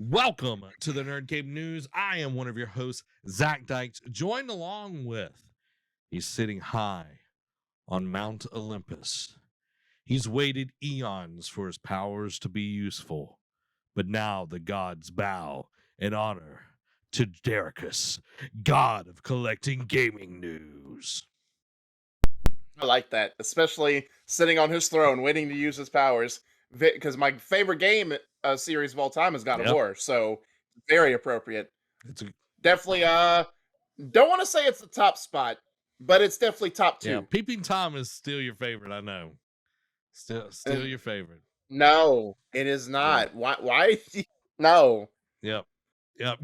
Welcome to the Nerd Cave News. I am one of your hosts, Zach Dykes, joined along with, he's sitting high on Mount Olympus. He's waited eons for his powers to be useful, but now the gods bow in honor to Dericus, god of collecting gaming news. I like that, especially sitting on his throne, waiting to use his powers. Because my favorite game series of all time is God of Yep. War, so very appropriate. It's a, Definitely, don't want to say it's the top spot, but it's definitely top yeah, two. Peeping Tom is still your favorite, I know. Still your favorite. No, it is not. Why? No. Yep.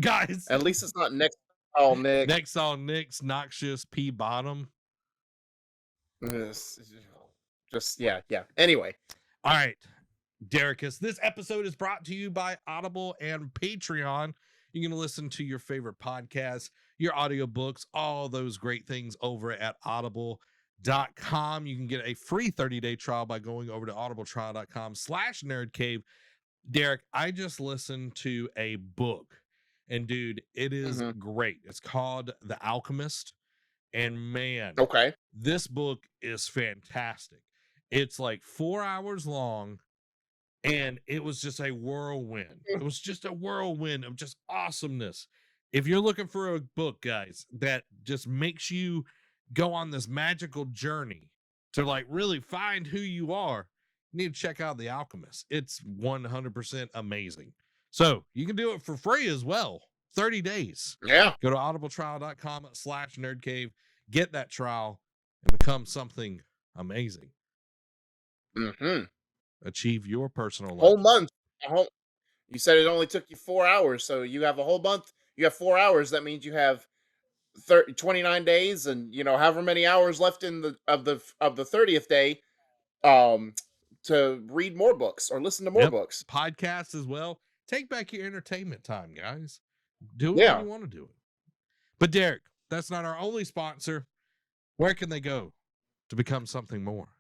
Guys, At least it's not next. Oh, Nick. next on Nick's Noxious P Bottom. Just yeah. Anyway, All right, Dericus. This episode is brought to you by Audible and Patreon. You can listen to your favorite podcasts, your audiobooks, all those great things over at audible.com. You can get a free 30-day trial by going over to audibletrial.com/nerdcave. Derek, I just listened to a book, and dude, it is great. It's called The Alchemist, and man, okay. this book is fantastic. It's like 4 hours long, and it was just a whirlwind. It was just a whirlwind of just awesomeness. If you're looking for a book, guys, that just makes you go on this magical journey to like really find who you are, you need to check out The Alchemist. It's 100% amazing. So you can do it for free as well. 30 days. Yeah. Go to audibletrial.com/nerdcave, get that trial, and become something amazing. Achieve your personal Whole life. month. You said it only took you 4 hours, so you have a whole month. You have 4 hours. That means you have 29 days, and however many hours left in the 30th day, to read more books or listen to more books. Podcasts as well. Take back your entertainment time, guys. Do it when Yeah. you want to do it. But Derek, that's not our only sponsor. Where can they go to become something more?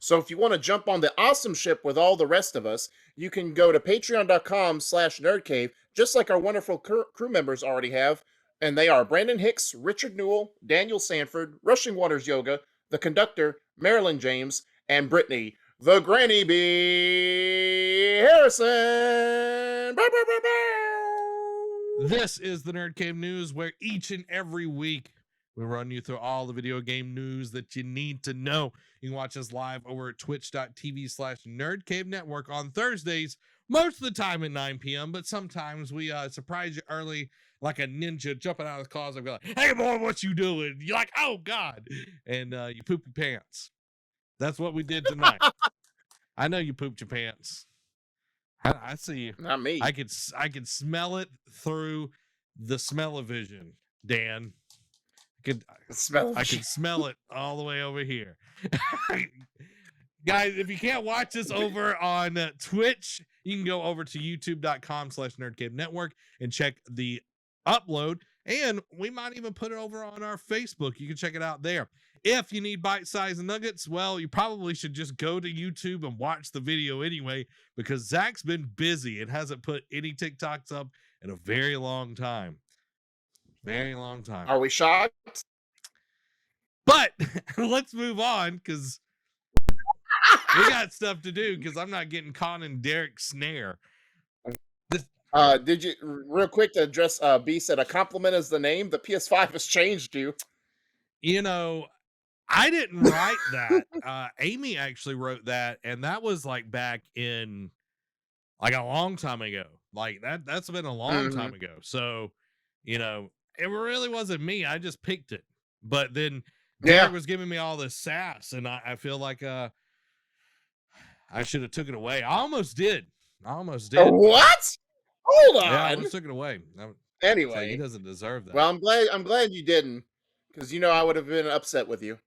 So if you want to jump on the awesome ship with all the rest of us, you can go to patreon.com/nerdcave, just like our wonderful crew members already have. And they are Brandon Hicks, Richard Newell, Daniel Sanford, Rushing Waters Yoga, the conductor, Marilyn James, and Brittany, the Granny Bee Harrison. Bow, bow, bow, bow. This is the Nerd Cave News, where each and every week we run you through all the video game news that you need to know. You can watch us live over at twitch.tv/Nerd Network on Thursdays, most of the time at 9 p.m., but sometimes we surprise you early like a ninja jumping out of the closet and be like, hey, boy, what you doing? You're like, oh, God. And you poop your pants. That's what we did tonight. I know you pooped your pants. I see you. Not me. I could smell it through the smell-o-vision, Dan. I could smell it all the way over here. Guys, if you can't watch us over on Twitch, you can go over to youtube.com/nerdcave network and check the upload. And we might even put it over on our Facebook. You can check it out there. If you need bite-sized nuggets, well, you probably should just go to YouTube and watch the video anyway, because Zach's been busy and hasn't put any TikToks up in a very long time. Very long time. Are we shocked? But let's move on, because we got stuff to do, because I'm not getting caught in Derek's snare. Did you, real quick to address, B said a compliment is the name. The PS5 has changed you. You know, I didn't write that. Amy actually wrote that, and that was like back in like a long time ago. Like that's been a long time ago. So, it really wasn't me. I just picked it. But then Derek was giving me all this sass, and I feel like I should have took it away. I almost did. What? Hold on. Yeah, I almost took it away. Anyway, so he doesn't deserve that. Well, I'm glad you didn't, because I would have been upset with you.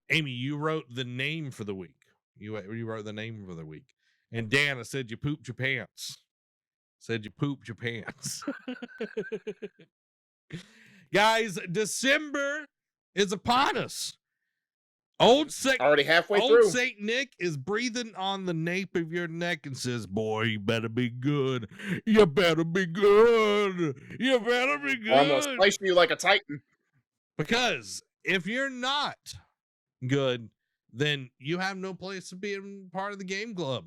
Amy, you wrote the name for the week. You wrote the name for the week. And Dan, I said you pooped your pants. Guys, December is upon us. Old Saint Already halfway through. Nick is breathing on the nape of your neck and says, "Boy, you better be good. You better be good. You better be Or I'm gonna good." slice you like a titan. Because if you're not good, then you have no place to be in part of the game club.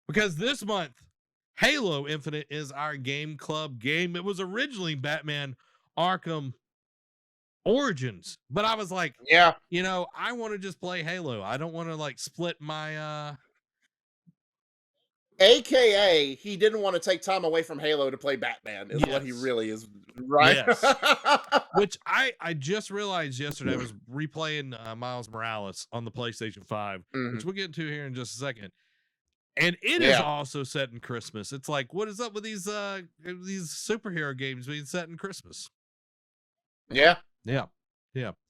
Because this month, Halo Infinite is our game club game. It was originally Batman Arkham Origins, but I was like, Yeah. I want to just play Halo. I don't want to like split my AKA, he didn't want to take time away from Halo to play Batman, is what he Yes. really is, right? Yes. Which I just realized yesterday. I was replaying Miles Morales on the PlayStation 5, which we'll get to here in just a second. And it is also set in Christmas. It's like, what is up with these superhero games being set in Christmas? Yeah. Yeah.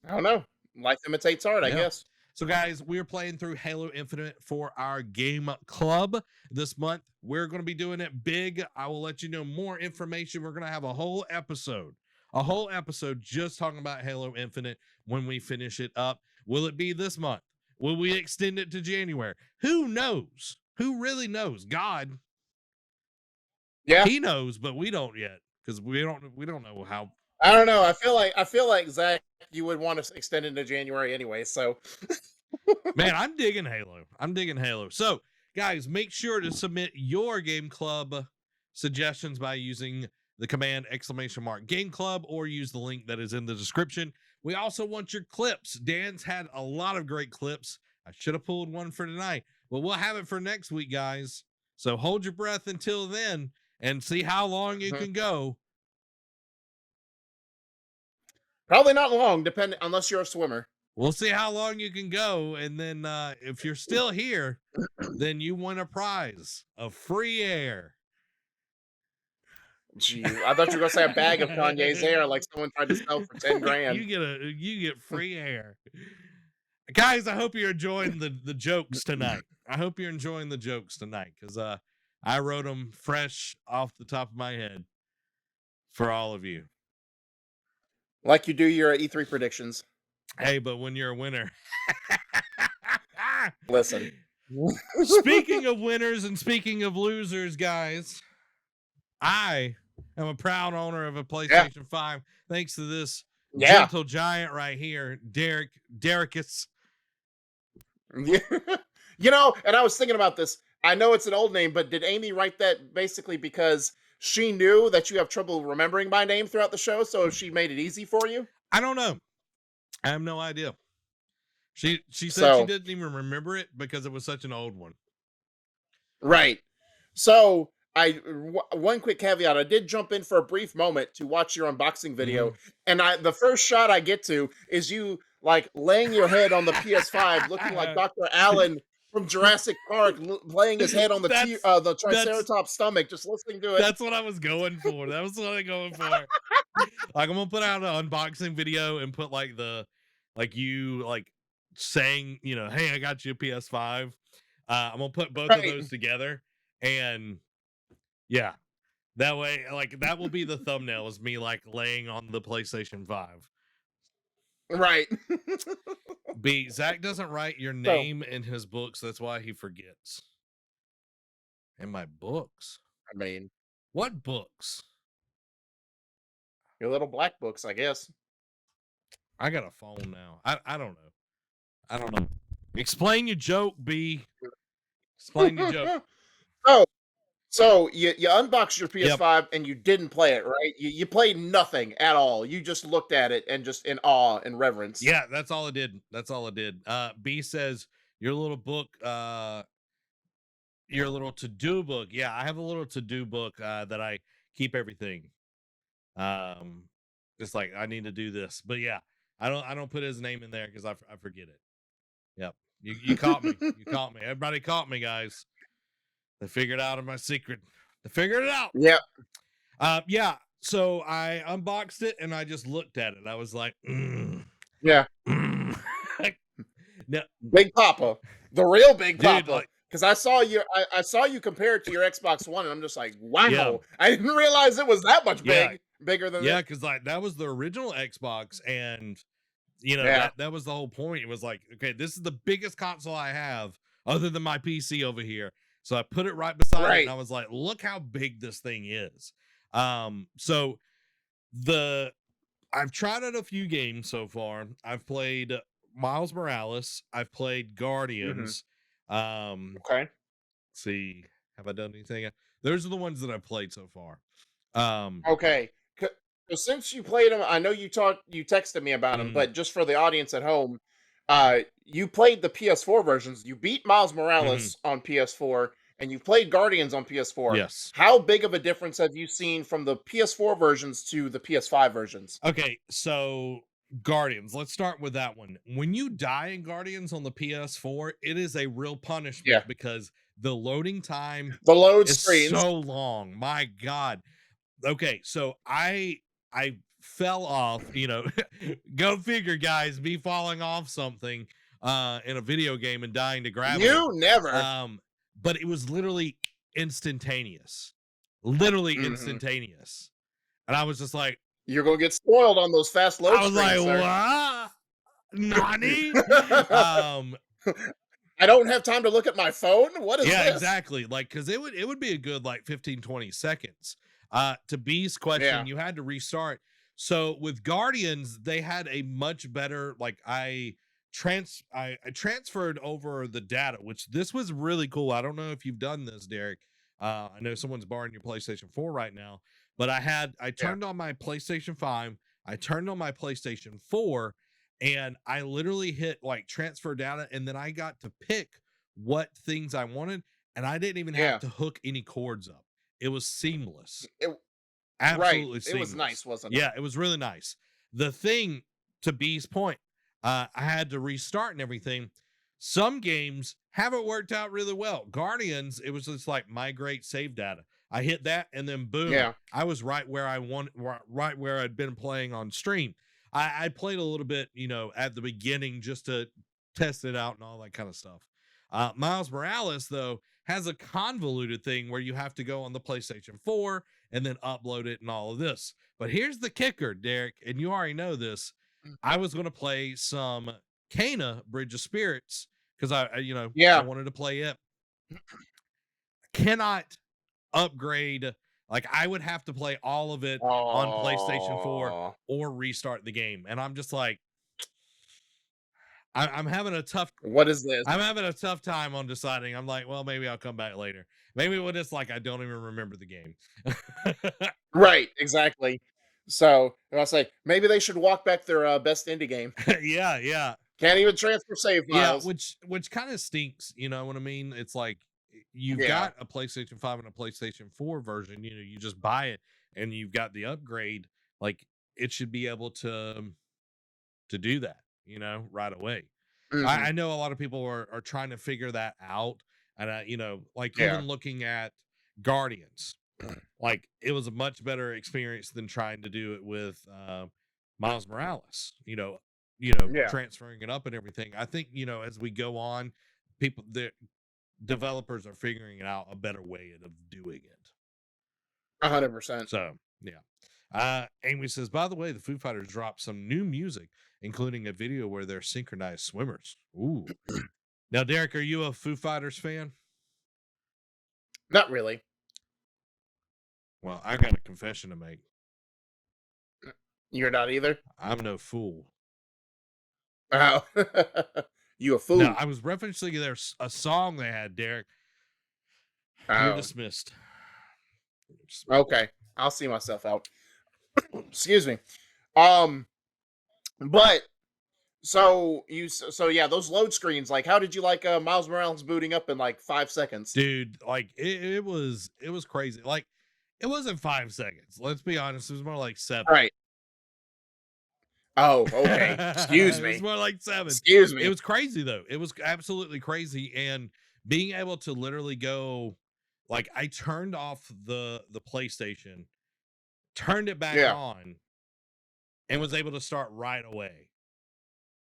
I don't know. Life imitates art, I guess. So, guys, we're playing through Halo Infinite for our game club this month. We're going to be doing it big. I will let you know more information. We're going to have a whole episode just talking about Halo Infinite when we finish it up. Will it be this month? Will we extend it to January? Who knows? Who really knows? God. Yeah. He knows, but we don't yet because we don't know how. I don't know. I feel like Zach, you would want to extend it to January anyway. So, man, I'm digging Halo. So, guys, make sure to submit your game club suggestions by using the command !game club or use the link that is in the description. We also want your clips. Dan's had a lot of great clips. I should have pulled one for tonight, but we'll have it for next week, guys. So hold your breath until then and see how long you can go. Probably not long, unless you're a swimmer. We'll see how long you can go, and then if you're still here, then you win a prize of free air. Gee, I thought you were gonna say a bag of Kanye's hair, like someone tried to sell for 10 grand. You get free air. Guys, I hope you're enjoying the jokes tonight. Because I wrote them fresh off the top of my head for all of you. Like you do your E3 predictions. Hey, but when you're a winner. Listen. Speaking of winners and speaking of losers, guys, I am a proud owner of a PlayStation 5 thanks to this gentle giant right here, Derekis. You know, and I was thinking about this. I know it's an old name, but did Amy write that basically because she knew that you have trouble remembering my name throughout the show, so she made it easy for you? I don't know. I have no idea. She said she didn't even remember it because it was such an old one. Right. So one quick caveat: I did jump in for a brief moment to watch your unboxing video, and the first shot I get to is you like laying your head on the PS5, looking like Dr. Allen from Jurassic Park, laying his head on the Triceratops stomach, just listening to it. That's what I was going for. Like, I'm gonna put out an unboxing video and put like you saying, hey, I got you a PS5. I'm gonna put both of those together, and yeah, that way, like that will be the thumbnail, is me like laying on the PlayStation 5. Right. B, Zach doesn't write your name in his books. That's why he forgets. In my books? I mean, what books? Your little black books, I guess. I got a phone now. I don't know. Explain your joke, B. Explain your joke. So you unboxed your PS5 and you didn't play it, right? You played nothing at all. You just looked at it and just in awe and reverence. Yeah, that's all I did. B says your little book, your little to-do book. Yeah, I have a little to-do book that I keep everything. Just like I need to do this, but yeah, I don't put his name in there because I forget it. Yep, you caught me. You caught me. Everybody caught me, guys. They figured out my secret. They figured it out. Yeah. Yeah. So I unboxed it and I just looked at it. I was like, yeah. No. Big Papa, the real Big Papa. Because I saw you compare it to your Xbox One, and I'm just like, wow. Yeah. I didn't realize it was that much bigger than that. Yeah, because like that was the original Xbox, and Yeah. that was the whole point. It was like, okay, this is the biggest console I have other than my PC over here. So I put it right beside it and Right. I was like, look how big this thing is. So the I've tried out a few games so far. I've played Miles Morales, I've played Hmm. Guardians. Um, Okay. see, have I done anything? Those are the ones that I've played so far. Um, Okay. So since you played them, I know you texted me about them, mhm, but just for the audience at home, you played the PS4 versions. You beat Miles mhm, Morales on PS4, and you played Guardians on PS4. yes. How big of a difference have you seen from the PS4 versions to the PS5 versions? Okay, so Guardians, let's start with that one. When you die in Guardians on the PS4, it is a real Yeah. punishment because the loading time The load is screens. so long. My God. Okay, so I fell off, go figure, guys, me falling off something in a video game and dying to gravity. You never. Um, but it was literally instantaneous. Literally Hmm. instantaneous. And I was just like, You're gonna get spoiled on those fast load I was like, screens, sir. what? Nani? Um, I don't have time to look at my phone. What is yeah, this? exactly. Like, cause it would be a good like 15, 20 seconds. To B's Yeah. question, you had to restart. So with Guardians, they had a much better, like I transferred over the data, which this was really cool. I don't know if you've done this, Derek. I know someone's borrowing your PlayStation 4 right now, but I Yeah. turned on my PlayStation 5, I turned on my PlayStation 4, and I literally hit like transfer data, and then I got to pick what things I wanted, and I didn't even have Yeah. to hook any cords up. It was seamless. It, right. Absolutely It was seamless. nice, wasn't it? Yeah, it was really nice. The thing, to B's point, I had to restart and everything. Some games haven't worked out really well. Guardians, it was just like migrate save data. I hit that and then boom, Yeah. I was right where I want, right where I'd been playing on stream. I played a little bit, at the beginning just to test it out and all that kind of stuff. Miles Morales, though, has a convoluted thing where you have to go on the PlayStation 4 and then upload it and all of this. But here's the kicker, Derek, and you already know this. I was going to play some Kana Bridge of Spirits because I Yeah. wanted to play it. Cannot upgrade. Like I would have to play all of it on PlayStation 4 Oh, or restart the game. And I'm just like, I'm having a tough what is this? I'm having a tough time on deciding. I'm like, well, maybe I'll come back later. Maybe when it's like I don't even remember the game. Right. Exactly. So I'll say maybe they should walk back their best indie game. Yeah, yeah. Can't even transfer save Yeah, files. which kind of stinks, you know what I mean? It's like you've Yeah. got a PlayStation 5 and a PlayStation 4 version, you just buy it and you've got the upgrade. Like it should be able to do that, right away. Hmm. I know a lot of people are trying to figure that out. And like Yeah. even looking at Guardians, like it was a much better experience than trying to do it with Miles Morales, Yeah. transferring it up and everything. I think, as we go on, the developers are figuring out a better way of doing it. 100%. So yeah. Amy says, by the way, the Foo Fighters dropped some new music, including a video where they're synchronized swimmers. Ooh. Now, Derek, are you a Foo Fighters fan? Not really. Well, I got a confession to make. You're not either. I'm no fool. Oh, you a No, fool. I was referencing a song they had, Derek. You're Oh, dismissed. You're dismissed. okay. I'll see myself out. Excuse me. Um, but so yeah, those load screens. Like, how did you like Miles Morales booting up in like 5 seconds? Dude, like it was crazy. Like it wasn't 5 seconds. Let's be honest. It was more like All 7. right. Oh, okay. Excuse It was me. more like 7. Excuse It me. was crazy though. It was absolutely crazy. And being able to literally go, like, I turned off the PlayStation, turned it back Yeah. on, and was able to start right away.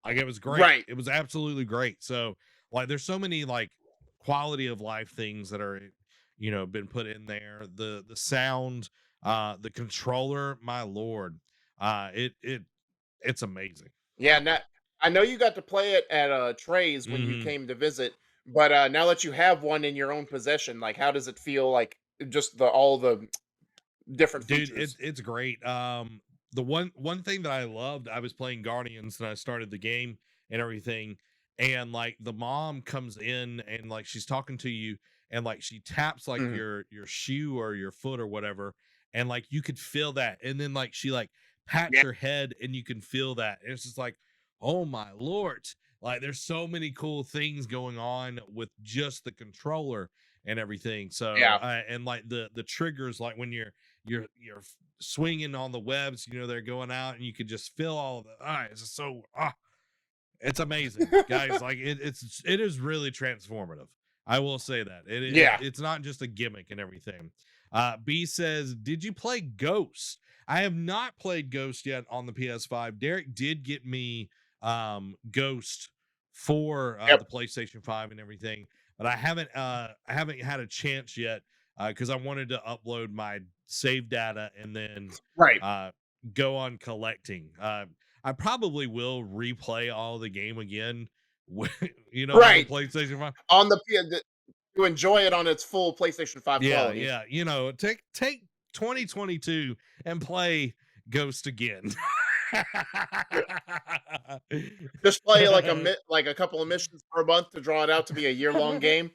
Like it was great. Right. It was absolutely great. So like there's so many like quality of life things that are been put in there. The sound, the controller, my lord. It's amazing. Yeah, now I know you got to play it at Trey's when you Hmm. came to visit, but now that you have one in your own possession, like how does it feel? Like just the all the different Dude, features. it's great. The one thing that I loved, I was playing Guardians and I started the game and everything, and like the mom comes in and like she's talking to you, and like she taps like Mhm. your shoe or your foot or whatever, and like you could feel that, and then like she like pats Yeah, your head and you can feel that. And it's just like, oh my lord, like there's so many cool things going on with just the controller and everything. So yeah, and like the triggers, like when you're swinging on the webs, they're going out, and you could just feel all of the it's just so it's amazing, guys. Like it is really transformative. I will say that yeah. it's not just a gimmick and everything. B says, did you play Ghost? I have not played Ghost yet on the PS5. Derek did get me Ghost for Yep. the PlayStation 5 and everything, but I haven't had a chance yet because I wanted to upload my save data and then Right. uh go on collecting. I probably will replay all the game again, on the Right. PlayStation 5. On the to enjoy it on its full PlayStation 5 Yeah, quality. yeah. Take 2022 and play Ghost again. Just play like like a couple of missions per month to draw it out to be a year-long game.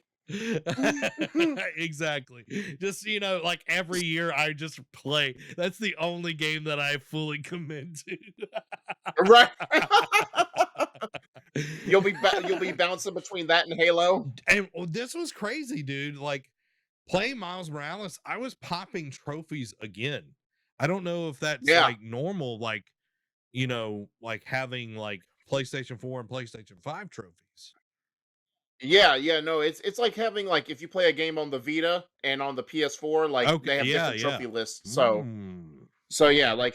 Exactly. Just like every year I just play. That's the only game that I fully commit to. Right. You'll be bouncing between that and Halo. And this was crazy, dude. Like playing Miles Morales, I was popping trophies again. I don't know if that's Yeah. like normal, like, like having like PlayStation 4 and PlayStation 5 trophies. Yeah, yeah, no, it's like having like if you play a game on the Vita and on the PS4, like Okay. they have Yeah. different Yeah. trophy lists. Mm, So yeah, okay. like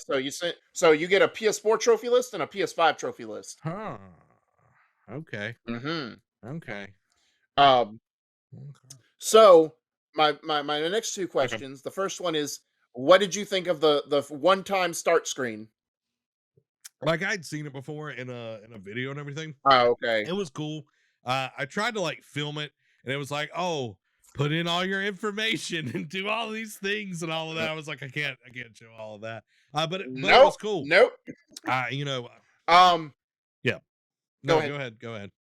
so you get a PS4 trophy list and a PS5 trophy list. Huh. Okay. Mhm. Okay. Um Okay. so my next two Okay. questions. The first one is what did you think of the one-time start screen? Like I'd seen it before in a video and everything. Oh, okay. It was cool. I tried to like film it, and it was like, oh, put in all your information and do all these things and all of that. I was like, I can't show all of that. But it Nope. was cool. Nope. Uh, you know, Um yeah. go No, ahead. go ahead. Go ahead.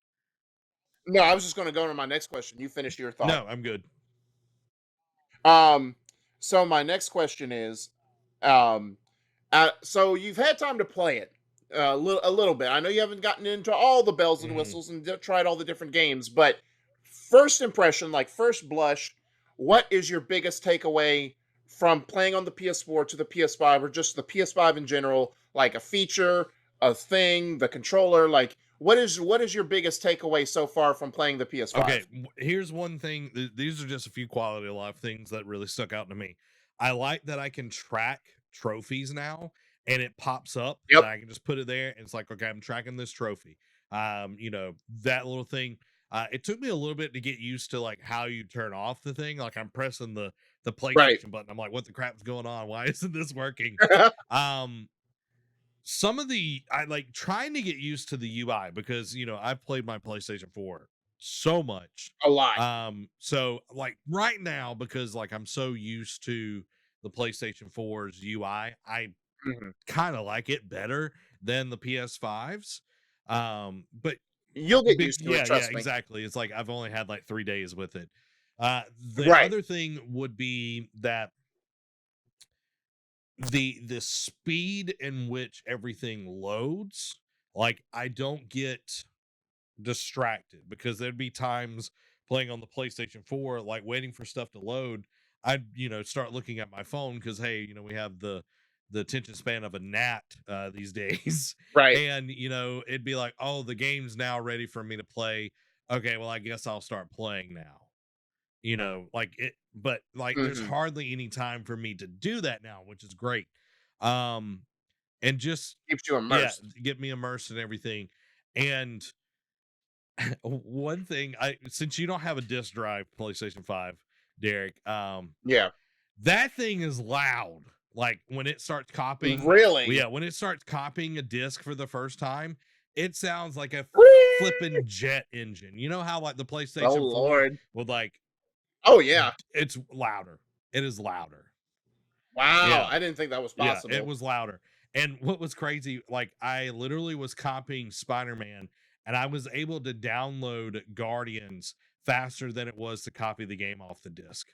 No, I was just going to go to my next question. You finish your thought. No, I'm good. Um, so my next question is, um, so you've had time to play it a little bit. I know you haven't gotten into all the bells and Mhm. whistles and tried all the different games, but first impression, like first blush, what is your biggest takeaway from playing on the PS4 to the PS5, or just the PS5 in general? Like a feature, a thing, the controller. Like, what is your biggest takeaway so far from playing the Okay, PS5? here's one thing. These are just a few quality of life things that really stuck out to me. I like that I can track trophies now, and it pops up, and Yep. I can just put it there, and it's like, okay, I'm tracking this trophy. That little thing. It took me a little bit to get used to like how you turn off the thing. Like I'm pressing the Right. PlayStation button. I'm like, what the crap's going on? Why isn't this working? Um, some of the I like trying to get used to the UI because I've played my PlayStation 4 so much. A lot. So like right now, because like I'm so used to the PlayStation 4's UI, I Mhm. kind of like it better than the PS5's. But You'll get big used to it, yeah, yeah, trust me. exactly. It's like I've only had like 3 days with it. The Right. other thing would be that the speed in which everything loads, like I don't get distracted because there'd be times playing on the PlayStation 4 like waiting for stuff to load. I'd start looking at my phone because hey, we have the attention span of a gnat these days. Right. And it'd be like, oh, the game's now ready for me to play. Okay, well, I guess I'll start playing now. Like it, but like there's Mhm. hardly any time for me to do that now, which is great. um and just Keeps you yeah, immersed. get me immersed in everything. And one thing, I since you don't have a disk drive PlayStation 5, Derek, Yeah. that thing is loud. Like when it starts copying, well, Really? yeah, when it starts copying a disc for the first time, it sounds like a flipping jet engine. You know how like the Oh PlayStation 4 Lord. would like Oh yeah. it's louder. It is louder. Wow. Yeah. I didn't think that was Yeah, it possible. was louder. And what was crazy, like I literally was copying Spider-Man and I was able to download Guardians faster than it was to copy the game off the disc.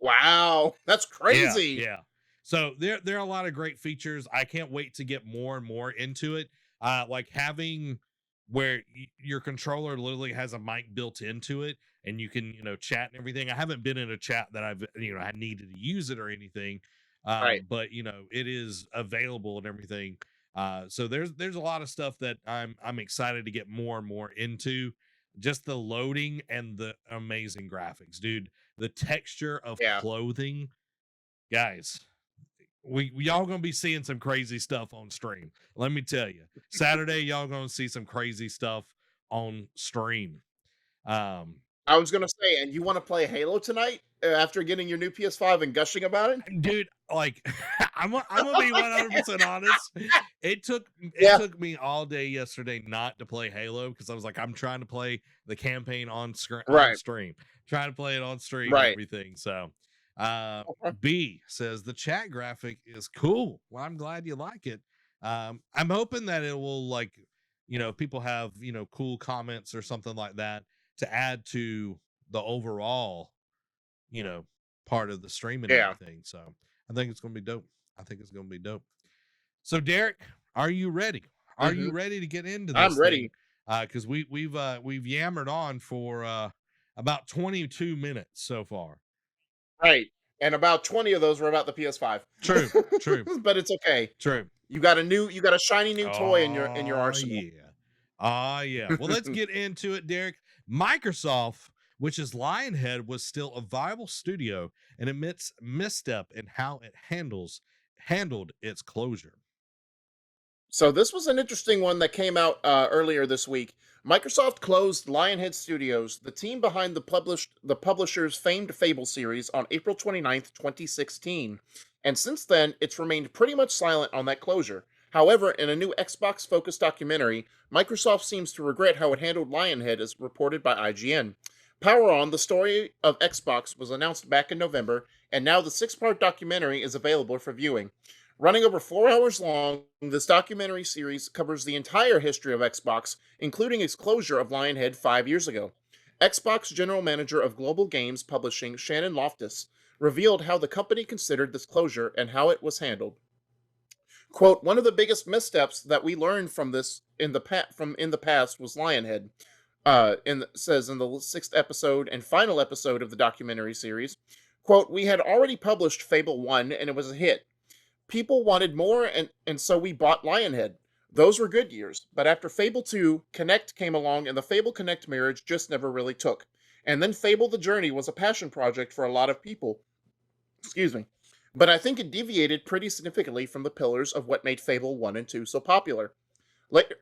Wow. That's Yeah, crazy. yeah. So there are a lot of great features. I can't wait to get more and more into it. Like having where your controller literally has a mic built into it and you can, chat and everything. I haven't been in a chat that I've, I needed to use it or anything. Right. But it is available and everything. So there's a lot of stuff that I'm excited to get more and more into. Just the loading and the amazing graphics, dude. The texture of Yeah. clothing, guys. We y'all gonna be seeing some crazy stuff on stream. Let me tell you, Saturday y'all gonna see some crazy stuff on stream. Um, I was gonna say, and you want to play Halo tonight after getting your new PS5 and gushing about it? dude, like I'm gonna be 100% honest. It Yeah. took me all day yesterday not to play Halo because I was like, I'm trying to play the campaign on Right. stream, trying to play it on stream and Right. everything. So uh Okay. B says the chat graphic is cool. Well, I'm glad you like it. I'm hoping that it will like, people have, cool comments or something like that to add to the overall, you know, part of the stream and Yeah. everything. So I think it's gonna be dope. I think it's gonna be dope. So Derek, are you ready? Are Hmm. you ready to get into I'm this thing? ready. Because we've yammered on for about 22 minutes so far. Right. And about 20 of those were about the PS5. True, true, But it's okay. true. You got a shiny new toy in your Oh arsenal. yeah. Oh yeah. Well, let's get into it, Derek. Microsoft, which is Lionhead, was still a viable studio and admits misstep in how it handled its closure. So this was an interesting one that came out earlier this week. Microsoft closed Lionhead Studios, the team behind the publisher's famed Fable series, on April 29th, 2016. And since then, it's remained pretty much silent on that closure. However, in a new Xbox-focused documentary, Microsoft seems to regret how it handled Lionhead, as reported by IGN. Power On, the story of Xbox, was announced back in November, and now the six-part documentary is available for viewing. Running over 4 hours long, this documentary series covers the entire history of Xbox, including its closure of Lionhead 5 years ago. Xbox General Manager of Global Games Publishing, Shannon Loftus, revealed how the company considered this closure and how it was handled. Quote, "One of the biggest missteps that we learned from this in the past was Lionhead," says in the sixth episode and final episode of the documentary series. Quote, "We had already published Fable 1 and it was a hit. People wanted more, and so we bought Lionhead. Those were good years, but after Fable 2, Connect came along and the Fable Connect marriage just never really took. And then Fable the Journey was a passion project for a lot of people. Excuse me. But I think it deviated pretty significantly from the pillars of what made Fable 1 and 2 so popular. Later,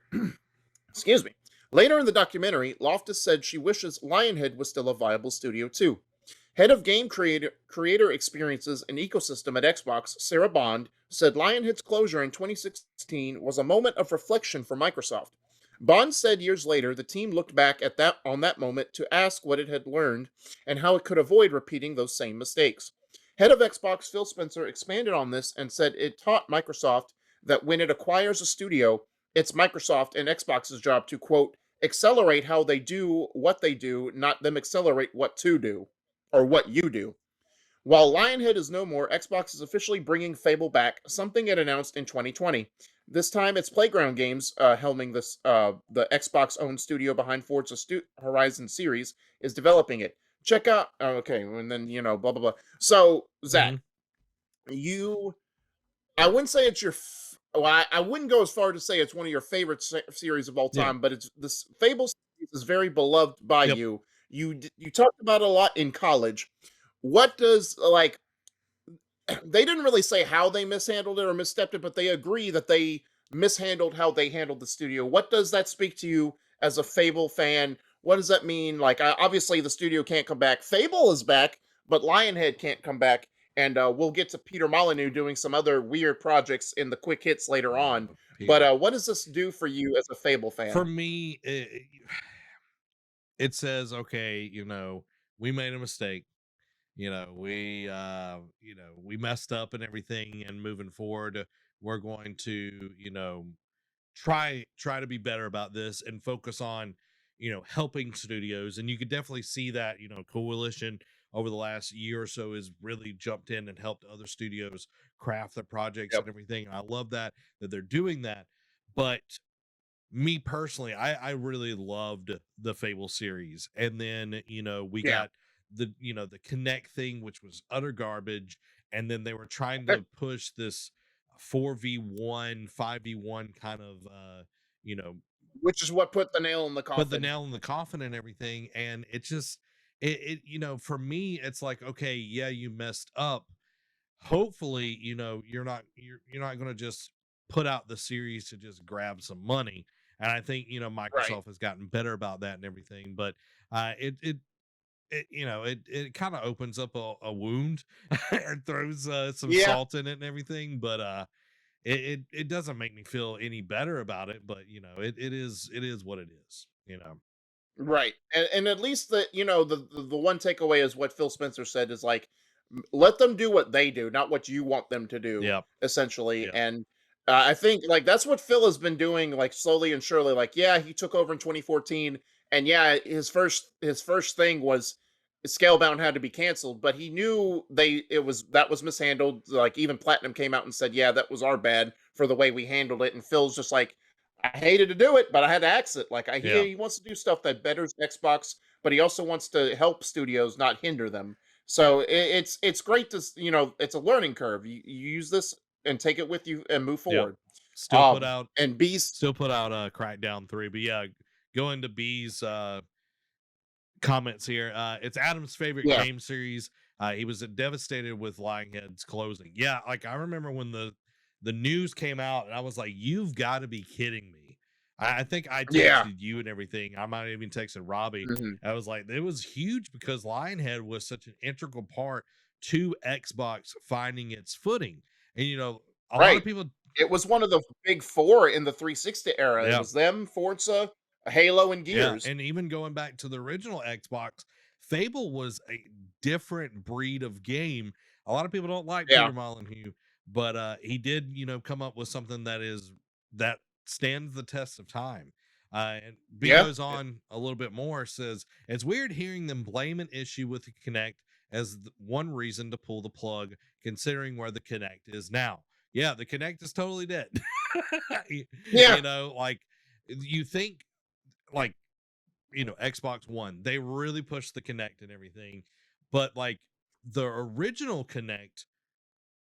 excuse me. Later in the documentary, Loftus said she wishes Lionhead was still a viable studio too. Head of game creator experiences and ecosystem at Xbox, Sarah Bond, said Lionhead's closure in 2016 was a moment of reflection for Microsoft. Bond said years later the team looked back at that moment to ask what it had learned and how it could avoid repeating those same mistakes. Head of Xbox Phil Spencer expanded on this and said it taught Microsoft that when it acquires a studio, it's Microsoft and Xbox's job to quote accelerate how they do what they do, not them accelerate what to do or what you do. While Lionhead is no more, Xbox is officially bringing Fable back, something it announced in 2020. This time, it's Playground Games, helming the Xbox-owned studio behind Forza Horizon series, is developing it. Check out, okay, and then blah blah blah. So Zach, Mhm. you, I wouldn't say it's your, well, I wouldn't go as far to say it's one of your favorite series of all Yeah. time, but it's this Fable series is very beloved by Yep. you. You talked about it a lot in college. What does like they didn't really say how they mishandled it or misstepped it, but they agree that they mishandled how they handled the studio. What does that speak to you as a Fable fan? What does that mean? Like, obviously, the studio can't come back. Fable is back, but Lionhead can't come back. and we'll get to Peter Molyneux doing some other weird projects in the quick hits later on. But Peter. what does this do for you as a Fable For fan? me, it says, okay, we made a mistake. We messed up and everything, and moving forward, we're going to, try to be better about this and focus on, helping studios. And you could definitely see that, Coalition over the last year or so has really jumped in and helped other studios craft their projects Yep. and everything. I love that they're doing that. But me personally, I really loved the Fable series. And then, we Yeah. got the Connect thing, which was utter garbage. And then they were trying to push this 4v1, 5v1 kind of you know, Which is what put the nail in the put the coffin. nail in the coffin and everything. And it just for me, it's like, okay, yeah, you messed up. Hopefully, you're not going to just put out the series to just grab some money. And I think, Right. Microsoft has gotten better about that and everything. But it kind of opens up a wound and throws some Yeah. salt in it and everything. But it doesn't make me feel any better about it. But it is what it is. Right. And at least the one takeaway is what Phil Spencer said is like, let them do what they do, not what you want them to do, Yep. essentially. Yep. And I think like that's what Phil has been doing, like slowly and surely. Like, yeah, he took over in 2014, and yeah, his first thing was Scalebound had to be canceled, but he knew that was mishandled. Like even Platinum came out and said, yeah, that was our bad for the way we handled it. And Phil's just like, I hated to do it, but I had to axe it. Like I hear Yeah. he wants to do stuff that betters Xbox, but he also wants to help studios, not hinder them. So it's great to it's a learning curve. You use this and take it with you and move Yep. forward. Still put out And Beast, Still put out Crackdown 3. But yeah, go into B's comments here. It's Adam's favorite yeah, game series. He was devastated with Lionhead's closing. Yeah, like I remember when the news came out, and I was like, "You've got to be kidding me!" I think I yeah, texted you and everything. I might have even texted Robbie. mhm, I was like, "It was huge because Lionhead was such an integral part to Xbox finding its footing." And a lot of right. people, It was one of the big four in the 360 era. It yeah, was them, Forza, Halo, and yeah, Gears. and even going back to the original Xbox, Fable was a different breed of game. A lot of people don't like Yeah, Peter Molyneux, but he did, come up with something that stands the test of time. And B yeah, goes on a little bit more, says it's weird hearing them blame an issue with the Kinect as one reason to pull the plug, considering where the Kinect is now. Yeah, the Kinect is totally dead. you, yeah, you know, like you think like Xbox One, they really pushed the Kinect and everything, but like the original Kinect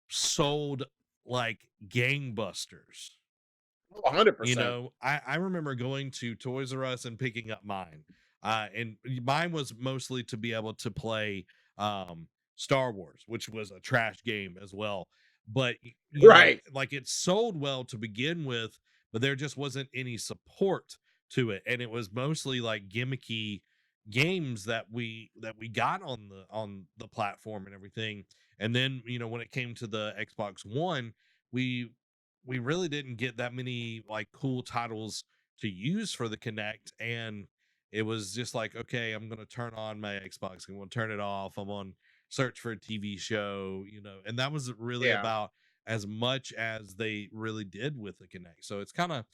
sold like gangbusters. 100%. I remember going to Toys R Us and picking up mine. And mine was mostly to be able to play Star Wars, which was a trash game as well. But Right. like it sold well to begin with, but there just wasn't any support to it. And it was mostly like gimmicky games that we got on the platform and everything. And then, when it came to the Xbox One, we we really didn't get that many like cool titles to use for the Kinect. And it was just like, okay, I'm gonna turn on my Xbox, I'm gonna turn it off, I'm on search for a TV show, and that was really Yeah. about as much as they really did with the Kinect. So it's kind of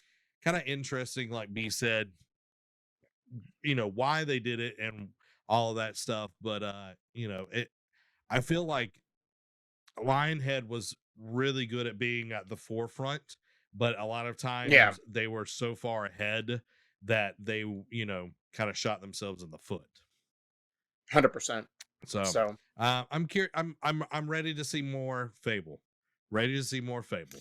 interesting, like B said, why they did it and all of that stuff. But I feel like Lionhead was really good at being at the forefront, but a lot of Yeah. times they were so far ahead that they, kind of shot themselves in the foot. 100%. So So I'm curious. I'm ready to see more Fable. Ready to see more Fable.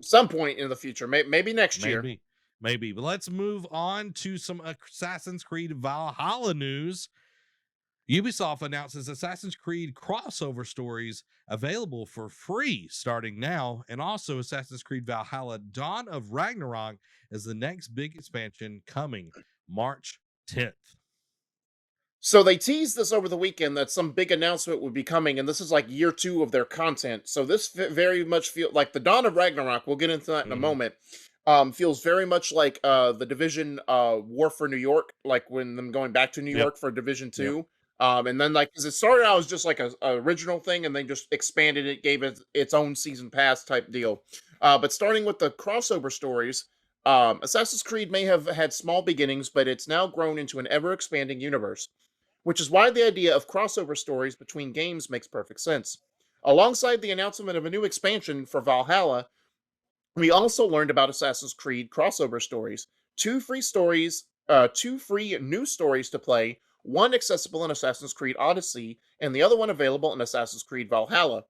some point in the future, maybe next year. Maybe, maybe. But let's move on to some Assassin's Creed Valhalla news. Ubisoft announces Assassin's Creed crossover stories available for free starting now, and also Assassin's Creed Valhalla Dawn of Ragnarok is the next big expansion coming March 10th. So they teased this over the weekend that some big announcement would be coming, and this is like year 2 of their content. So this very much feel like the dawn of Ragnarok. We'll get into that in a Mhm. moment. Feels very much like the Division War for New York, like when them going back to New Yep. York for Division Yep. 2. And then like, because it started out as just like a original thing, and then just expanded it, gave it its own season pass type deal. But starting with the crossover stories, Assassin's Creed may have had small beginnings, but it's now grown into an ever expanding universe, which is why the idea of crossover stories between games makes perfect sense. Alongside the announcement of a new expansion for Valhalla, we also learned about Assassin's Creed crossover stories. Two free new stories to play, one accessible in Assassin's Creed Odyssey, and the other one available in Assassin's Creed Valhalla.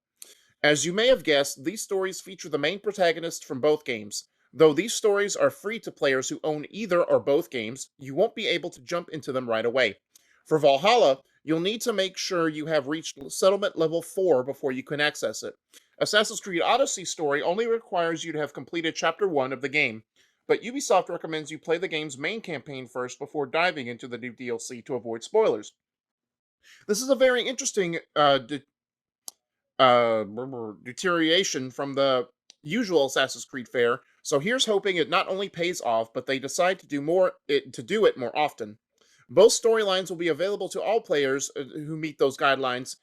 As you may have guessed, these stories feature the main protagonists from both games. Though these stories are free to players who own either or both games, you won't be able to jump into them right away. For Valhalla, you'll need to make sure you have reached settlement level 4 before you can access it. Assassin's Creed Odyssey's story only requires you to have completed Chapter 1 of the game, but Ubisoft recommends you play the game's main campaign first before diving into the new DLC to avoid spoilers. This is a very interesting deterioration from the usual Assassin's Creed fare. So here's hoping it not only pays off, but they decide to do it more often. Both storylines will be available to all players who meet those guidelines.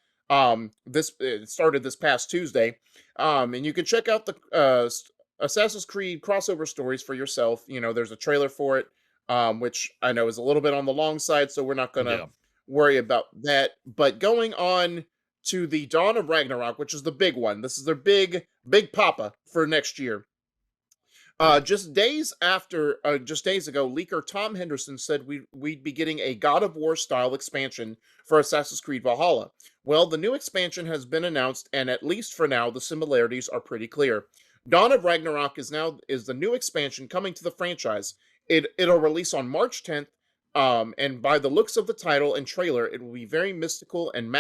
This it started this past Tuesday, and you can check out the Assassin's Creed crossover stories for yourself. You know, there's a trailer for it, which I know is a little bit on the long side, so we're not gonna Yeah. worry about that. But going on to the Dawn of Ragnarok, which is the big one. This is their big papa for next year. Just days ago, leaker Tom Henderson said we'd be getting a God of War style expansion for Assassin's Creed Valhalla. Well, the new expansion has been announced, and at least for now, the similarities are pretty clear. Dawn of Ragnarok is the new expansion coming to the franchise. It'll release on March 10th, and by the looks of the title and trailer, it will be a very mystical and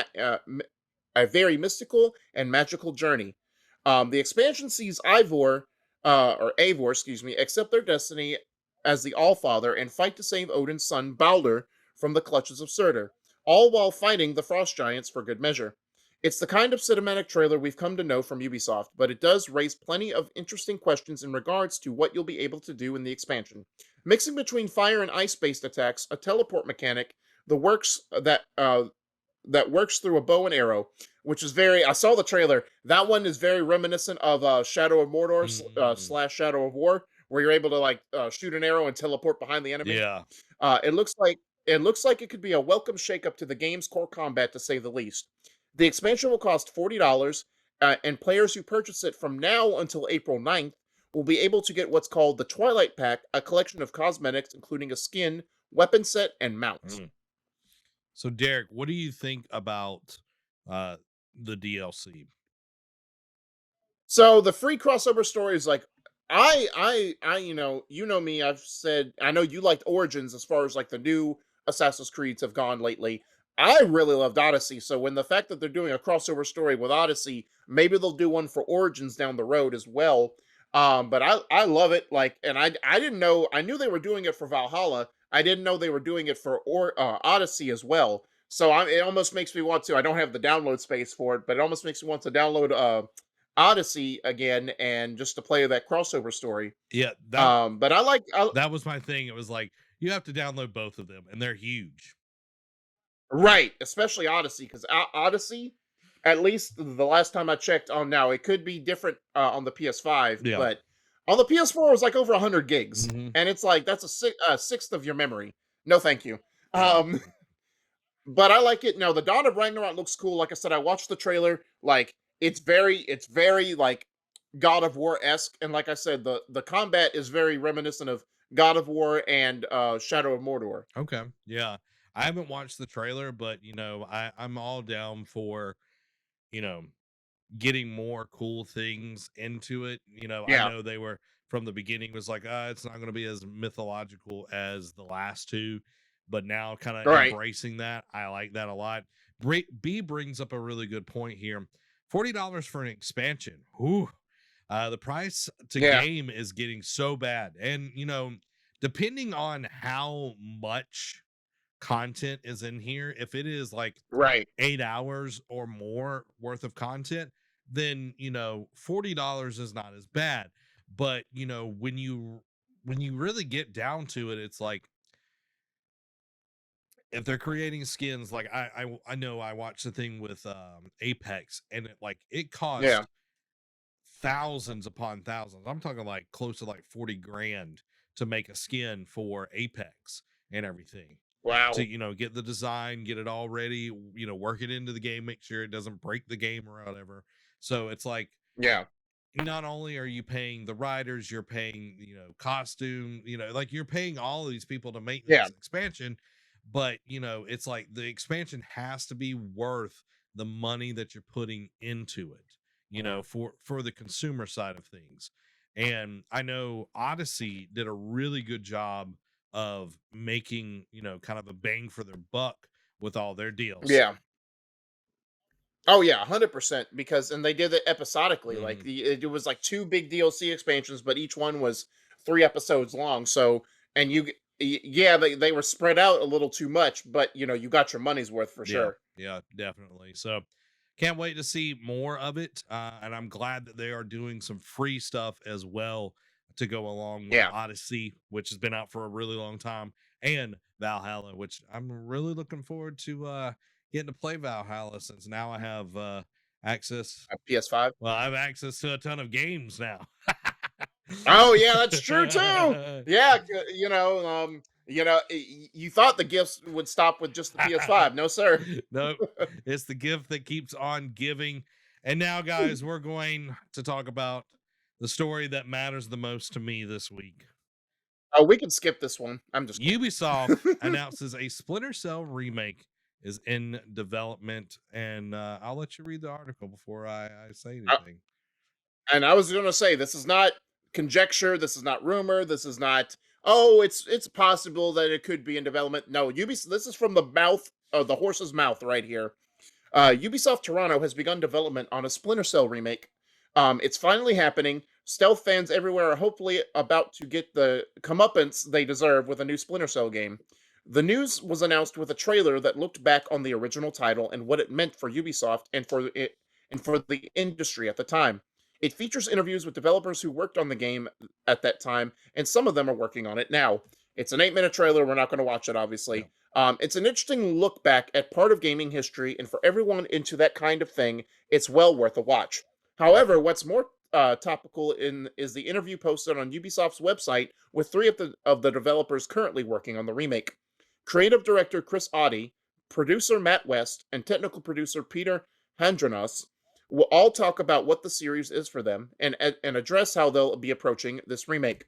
magical journey. The expansion sees Eivor, excuse me, accept their destiny as the Allfather and fight to save Odin's son Baldur from the clutches of Surtur, all while fighting the frost giants for good measure. It's the kind of cinematic trailer we've come to know from Ubisoft, but it does raise plenty of interesting questions in regards to what you'll be able to do in the expansion. Mixing between fire and ice-based attacks, a teleport mechanic, the works that works through a bow and arrow, which is very. I saw the trailer. That one is very reminiscent of Shadow of Mordor Mm. slash Shadow of War, where you're able to like shoot an arrow and teleport behind the enemy. Yeah. It looks like it could be a welcome shakeup to the game's core combat, to say the least. The expansion will cost $40, and players who purchase it from now until April 9th will be able to get what's called the Twilight Pack, a collection of cosmetics including a skin, weapon set, and mounts. Mm. So Derek, what do you think about uh the DLC? So the free crossover story is like you know me. I've said I know you liked Origins as far as like the new Assassin's Creeds have gone lately. I really loved Odyssey, so when the fact that they're doing a crossover story with Odyssey, maybe they'll do one for Origins down the road as well. But I love it. Like, and I didn't know. I knew they were doing it for Valhalla. I didn't know they were doing it for Odyssey as well. So it almost makes me want to. I don't have the download space for it, but it almost makes me want to download Odyssey again and just to play that crossover story. Yeah, that But that was my thing. It was like you have to download both of them and they're huge. right, especially Odyssey, because Odyssey, at least the last time I checked on now, it could be different on the PS5, Yeah. but on the PS4 it was like over 100 gigs, Mhm. and it's like that's a sixth of your memory. No, thank you. Yeah. Um, but I like it. Now, the Dawn of Ragnarok looks cool. Like I said, I watched the trailer. Like it's very like God of War esque, and like I said, the combat is very reminiscent of God of War and Shadow of Mordor. Okay. Yeah. I haven't watched the trailer, but I'm all down for, you know, getting more cool things into it. I Yeah, know they were from the beginning was like, it's not going to be as mythological as the last two, but now kind of right. embracing that. I like that a lot. B brings up a really good point here. $40 for an expansion. Ooh, the price to Yeah, game is getting so bad. And, depending on how much content is in here, if it is like Right. 8 hours or more worth of content, then $40 is not as bad. But when you really get down to it, it's like if they're creating skins, like I know I watched the thing with Apex, and it Yeah. cost thousands upon thousands. I'm talking like close to like 40 grand to make a skin for Apex and everything. To Wow. get the design, get it all ready, work it into the game, make sure it doesn't break the game or whatever. So it's like Yeah. not only are you paying the writers, you're paying, costume, like you're paying all of these people to make Yeah. this expansion, but it's like the expansion has to be worth the money that you're putting into it, for the consumer side of things. And I know Odyssey did a really good job of making, kind of a bang for their buck with all their DLC. Yeah. Oh yeah, 100%. Because and they did it episodically. Like Mhm. it was like two big DLC expansions, but each one was 3 episodes long. So and yeah, they were spread out a little too much, but you got your money's worth for Yeah, sure. yeah, definitely. So can't wait to see more of it. And I'm glad that they are doing some free stuff as well to go along with Yeah. Odyssey, which has been out for a really long time, and Valhalla, which I'm really looking forward to getting to play Valhalla, since now I have access. PS5. Well, I have access to a ton of games now. Oh yeah, that's true too. Yeah, you thought the gifts would stop with just the PS5. No, sir. Nope. It's the gift that keeps on giving. And now, guys, we're going to talk about the story that matters the most to me this week. Oh, we can skip this one. I'm just kidding. Ubisoft announces a Splinter Cell remake is in development. And I'll let you read the article before I say Uh, anything. and I was going to say, this is not conjecture. This is not rumor. This is not. Oh, it's possible that it could be in development. No, Ubisoft. This is from the mouth of the horse's mouth right here. Ubisoft Toronto has begun development on a Splinter Cell remake. It's finally happening. Stealth fans everywhere are hopefully about to get the comeuppance they deserve with a new Splinter Cell game. The news was announced with a trailer that looked back on the original title and what it meant for Ubisoft and for the industry at the time. It features interviews with developers who worked on the game at that time, and some of them are working on it now. It's an 8-minute trailer. We're not going to watch it, Yeah. obviously. It's an interesting look back at part of gaming history, and for everyone into that kind of thing, it's well worth a watch. However, what's more topical is the interview posted on Ubisoft's website with three of the developers currently working on the remake. Creative director Chris Audi, producer Matt West, and technical producer Peter Handrenas will all talk about what the series is for them and address how they'll be approaching this remake.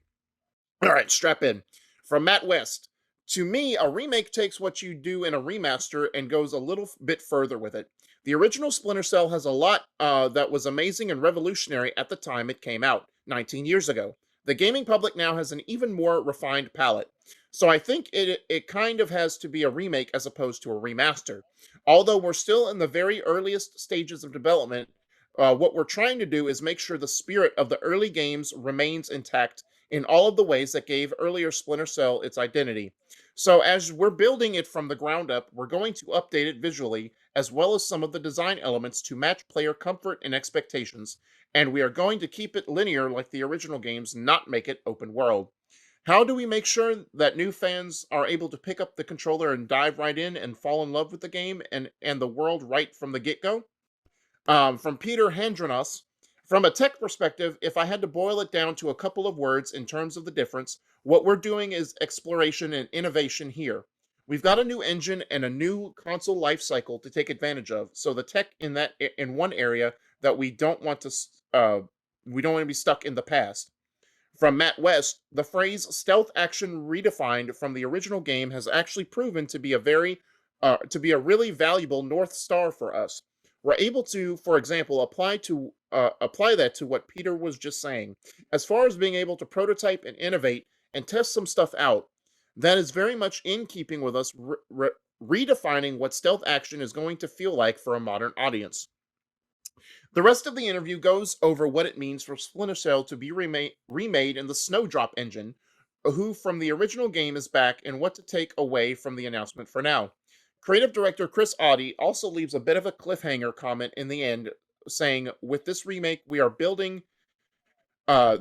All right, strap in. From Matt West. To me, a remake takes what you do in a remaster and goes a little bit further with it. The original Splinter Cell has a lot that was amazing and revolutionary at the time it came out, 19 years ago. The gaming public now has an even more refined palette. So I think it kind of has to be a remake as opposed to a remaster. Although we're still in the very earliest stages of development, what we're trying to do is make sure the spirit of the early games remains intact in all of the ways that gave earlier Splinter Cell its identity. So, as we're building it from the ground up, we're going to update it visually, as well as some of the design elements to match player comfort and expectations, and we are going to keep it linear like the original games, not make it open world. How do we make sure that new fans are able to pick up the controller and dive right in and fall in love with the game and the world right from the get go? From Peter Handrenas. From a tech perspective, if I had to boil it down to a couple of words in terms of the difference, what we're doing is exploration and innovation here. We've got a new engine and a new console life cycle to take advantage of. So the tech in one area that we don't want to be stuck in the past. From Matt West, the phrase stealth action redefined from the original game has actually proven to be a really valuable North Star for us. We're able to, for example, apply that to what Peter was just saying. As far as being able to prototype and innovate and test some stuff out, that is very much in keeping with us redefining what stealth action is going to feel like for a modern audience. The rest of the interview goes over what it means for Splinter Cell to be remade in the Snowdrop engine, who from the original game is back and what to take away from the announcement for now. Creative director Chris Audi also leaves a bit of a cliffhanger comment in the end, saying, "With this remake, we are building uh,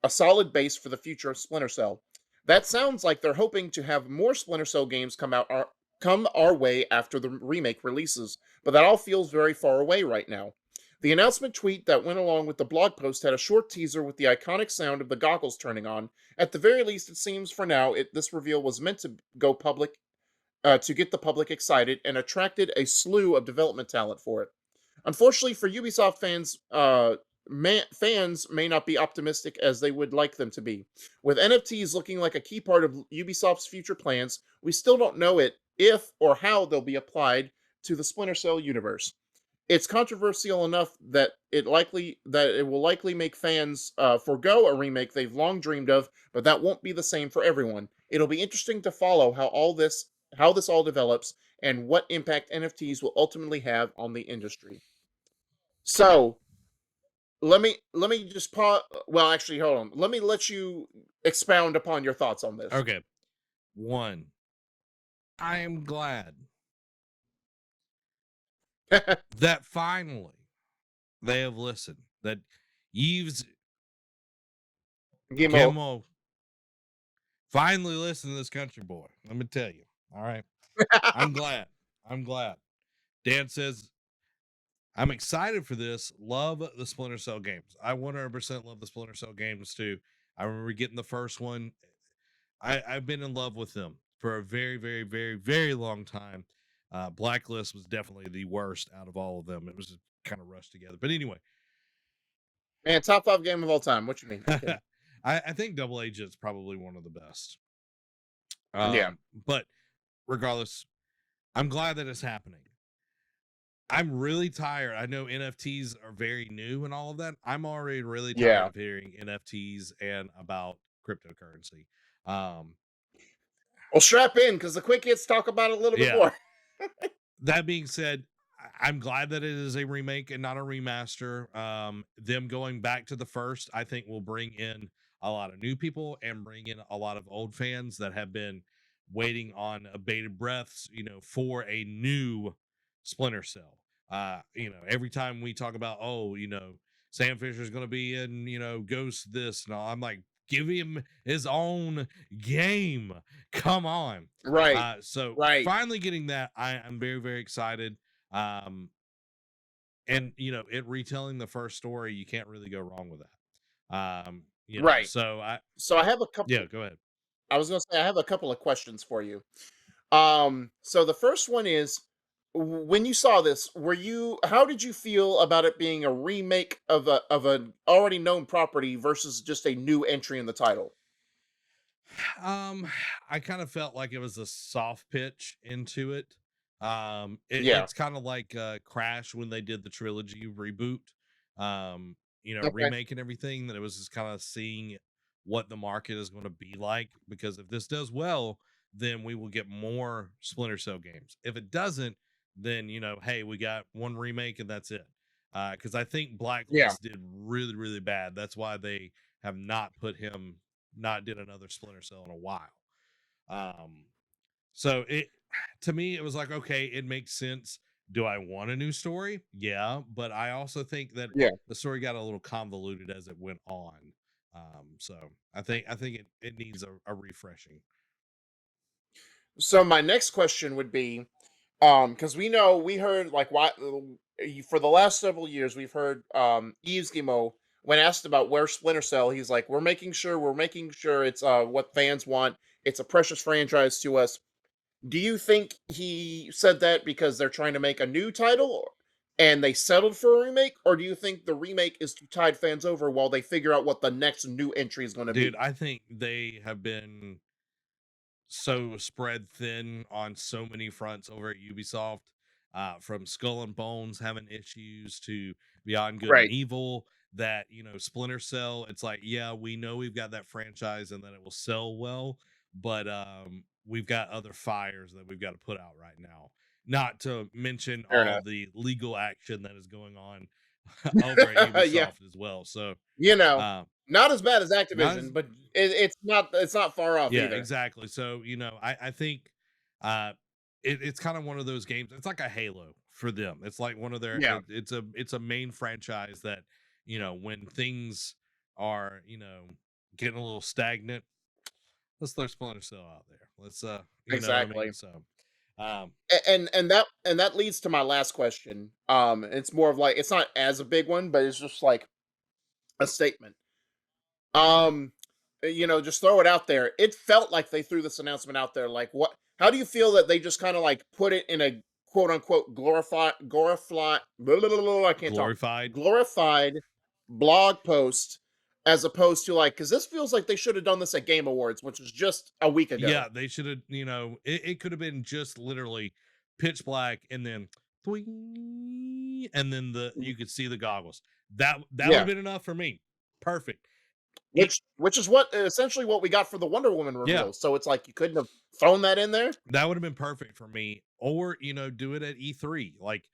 a solid base for the future of Splinter Cell." That sounds like they're hoping to have more Splinter Cell games come our way after the remake releases, but that all feels very far away right now. The announcement tweet that went along with the blog post had a short teaser with the iconic sound of the goggles turning on. At the very least, it seems for now this reveal was meant to go public to get the public excited and attracted a slew of development talent for it. Unfortunately for Ubisoft fans, fans may not be optimistic as they would like them to be. With NFTs looking like a key part of Ubisoft's future plans, we still don't know if or how they'll be applied to the Splinter Cell universe. It's controversial enough that it will likely make fans forego a remake they've long dreamed of, but that won't be the same for everyone. It'll be interesting to follow how this all develops and what impact NFTs will ultimately have on the industry. So let me just pause. Well, actually, hold on. Let me let you expound upon your thoughts on this. Okay. One, I am glad that finally they have listened. That Yves Gimo. Gimo finally listened to this country boy. Let me tell you. All right. I'm glad. I'm glad. Dan says, I'm excited for this. Love the Splinter Cell games. I 100% love the Splinter Cell games too. I remember getting the first one. I've been in love with them for a very, very, very, very long time. Blacklist was definitely the worst out of all of them. It was just kind of rushed together. But anyway, Man, top 5 game of all time. What you mean? Okay. I think Double Agent's probably one of the best. Yeah. But regardless, I'm glad that it's happening. I'm really tired. I know NFTs are very new and all of that. I'm already really tired Yeah. of hearing NFTs and about cryptocurrency. Um, Well, strap in because the quick hits talk about it a little bit yeah. more. That being said, I'm glad that it is a remake and not a remaster. Them going back to the first, I think, will bring in a lot of new people and bring in a lot of old fans that have been waiting on a bated breaths, for a new Splinter Cell. Every time we talk about, Sam Fisher's going to be in, Ghost this and all, I'm like, give him his own game. Come on. Right. So Right. finally getting that, I'm very, very excited. And it retelling the first story, you can't really go wrong with that. Right. So So I have a couple. yeah, go ahead. I was gonna say I have a couple of questions for you. So the first one is, when you saw this, how did you feel about it being a remake of an already known property versus just a new entry in the title? I kind of felt like it was a soft pitch into it. Yeah. It's kind of like Crash when they did the trilogy reboot, Okay. remake and everything. That it was just kind of seeing what the market is going to be like. Because if this does well, then we will get more Splinter Cell games. If it doesn't, then hey, we got one remake and that's it. Because I think Yeah. Blacklist did really, really bad. That's why they have not did another Splinter Cell in a while. Um, so it to me it was like, okay, it makes sense. Do I want a new story? Yeah, but I also think that Yeah. the story got a little convoluted as it went on. So I think it needs a refreshing. So my next question would be, because we heard like why for the last several years we've heard Yves Guillemot, when asked about where Splinter Cell, he's like, we're making sure it's what fans want. It's a precious franchise to us. Do you think he said that because they're trying to make a new title and they settled for a remake, or do you think the remake is to tide fans over while they figure out what the next new entry is going to Dude, be? I think they have been so spread thin on so many fronts over at Ubisoft, from Skull and Bones having issues to Beyond Good and Right. Evil. That Splinter Cell, it's like, yeah, we know we've got that franchise and that it will sell well, but we've got other fires that we've got to put out right now. Not to mention Fair all enough. the legal action that is going on over at Yeah. Ubisoft as well. So, You know, uh, Not as bad as Not as Activision, but it's not far off Yeah, either. exactly. So, I think uh it's kind of one of those games. It's like a Halo for them. It's like one of their Yeah, it's a main franchise that, when things are, getting a little stagnant, let's throw Splinter Cell out there. Let's you know what I mean? exactly. So, um And that leads to my last question. It's more of like it's not as a big one, but it's just like a statement. Um, just throw it out there. It felt like they threw this announcement out there. Like, what? How do you feel that they just kind of like put it in a quote unquote I can't talk, glorified. glorified blog post, as opposed to like, because this feels like they should have done this at Game Awards, which was just a week ago. Yeah, they should have, it could have been just literally pitch black and then twing, and then Mm, you could see the goggles. That would have Yeah, been enough for me. Perfect. E- which is what essentially what we got for the Wonder Woman yeah, reveal. So it's like you couldn't have thrown that in there. that would have been perfect for me. Or, do it at E3, like,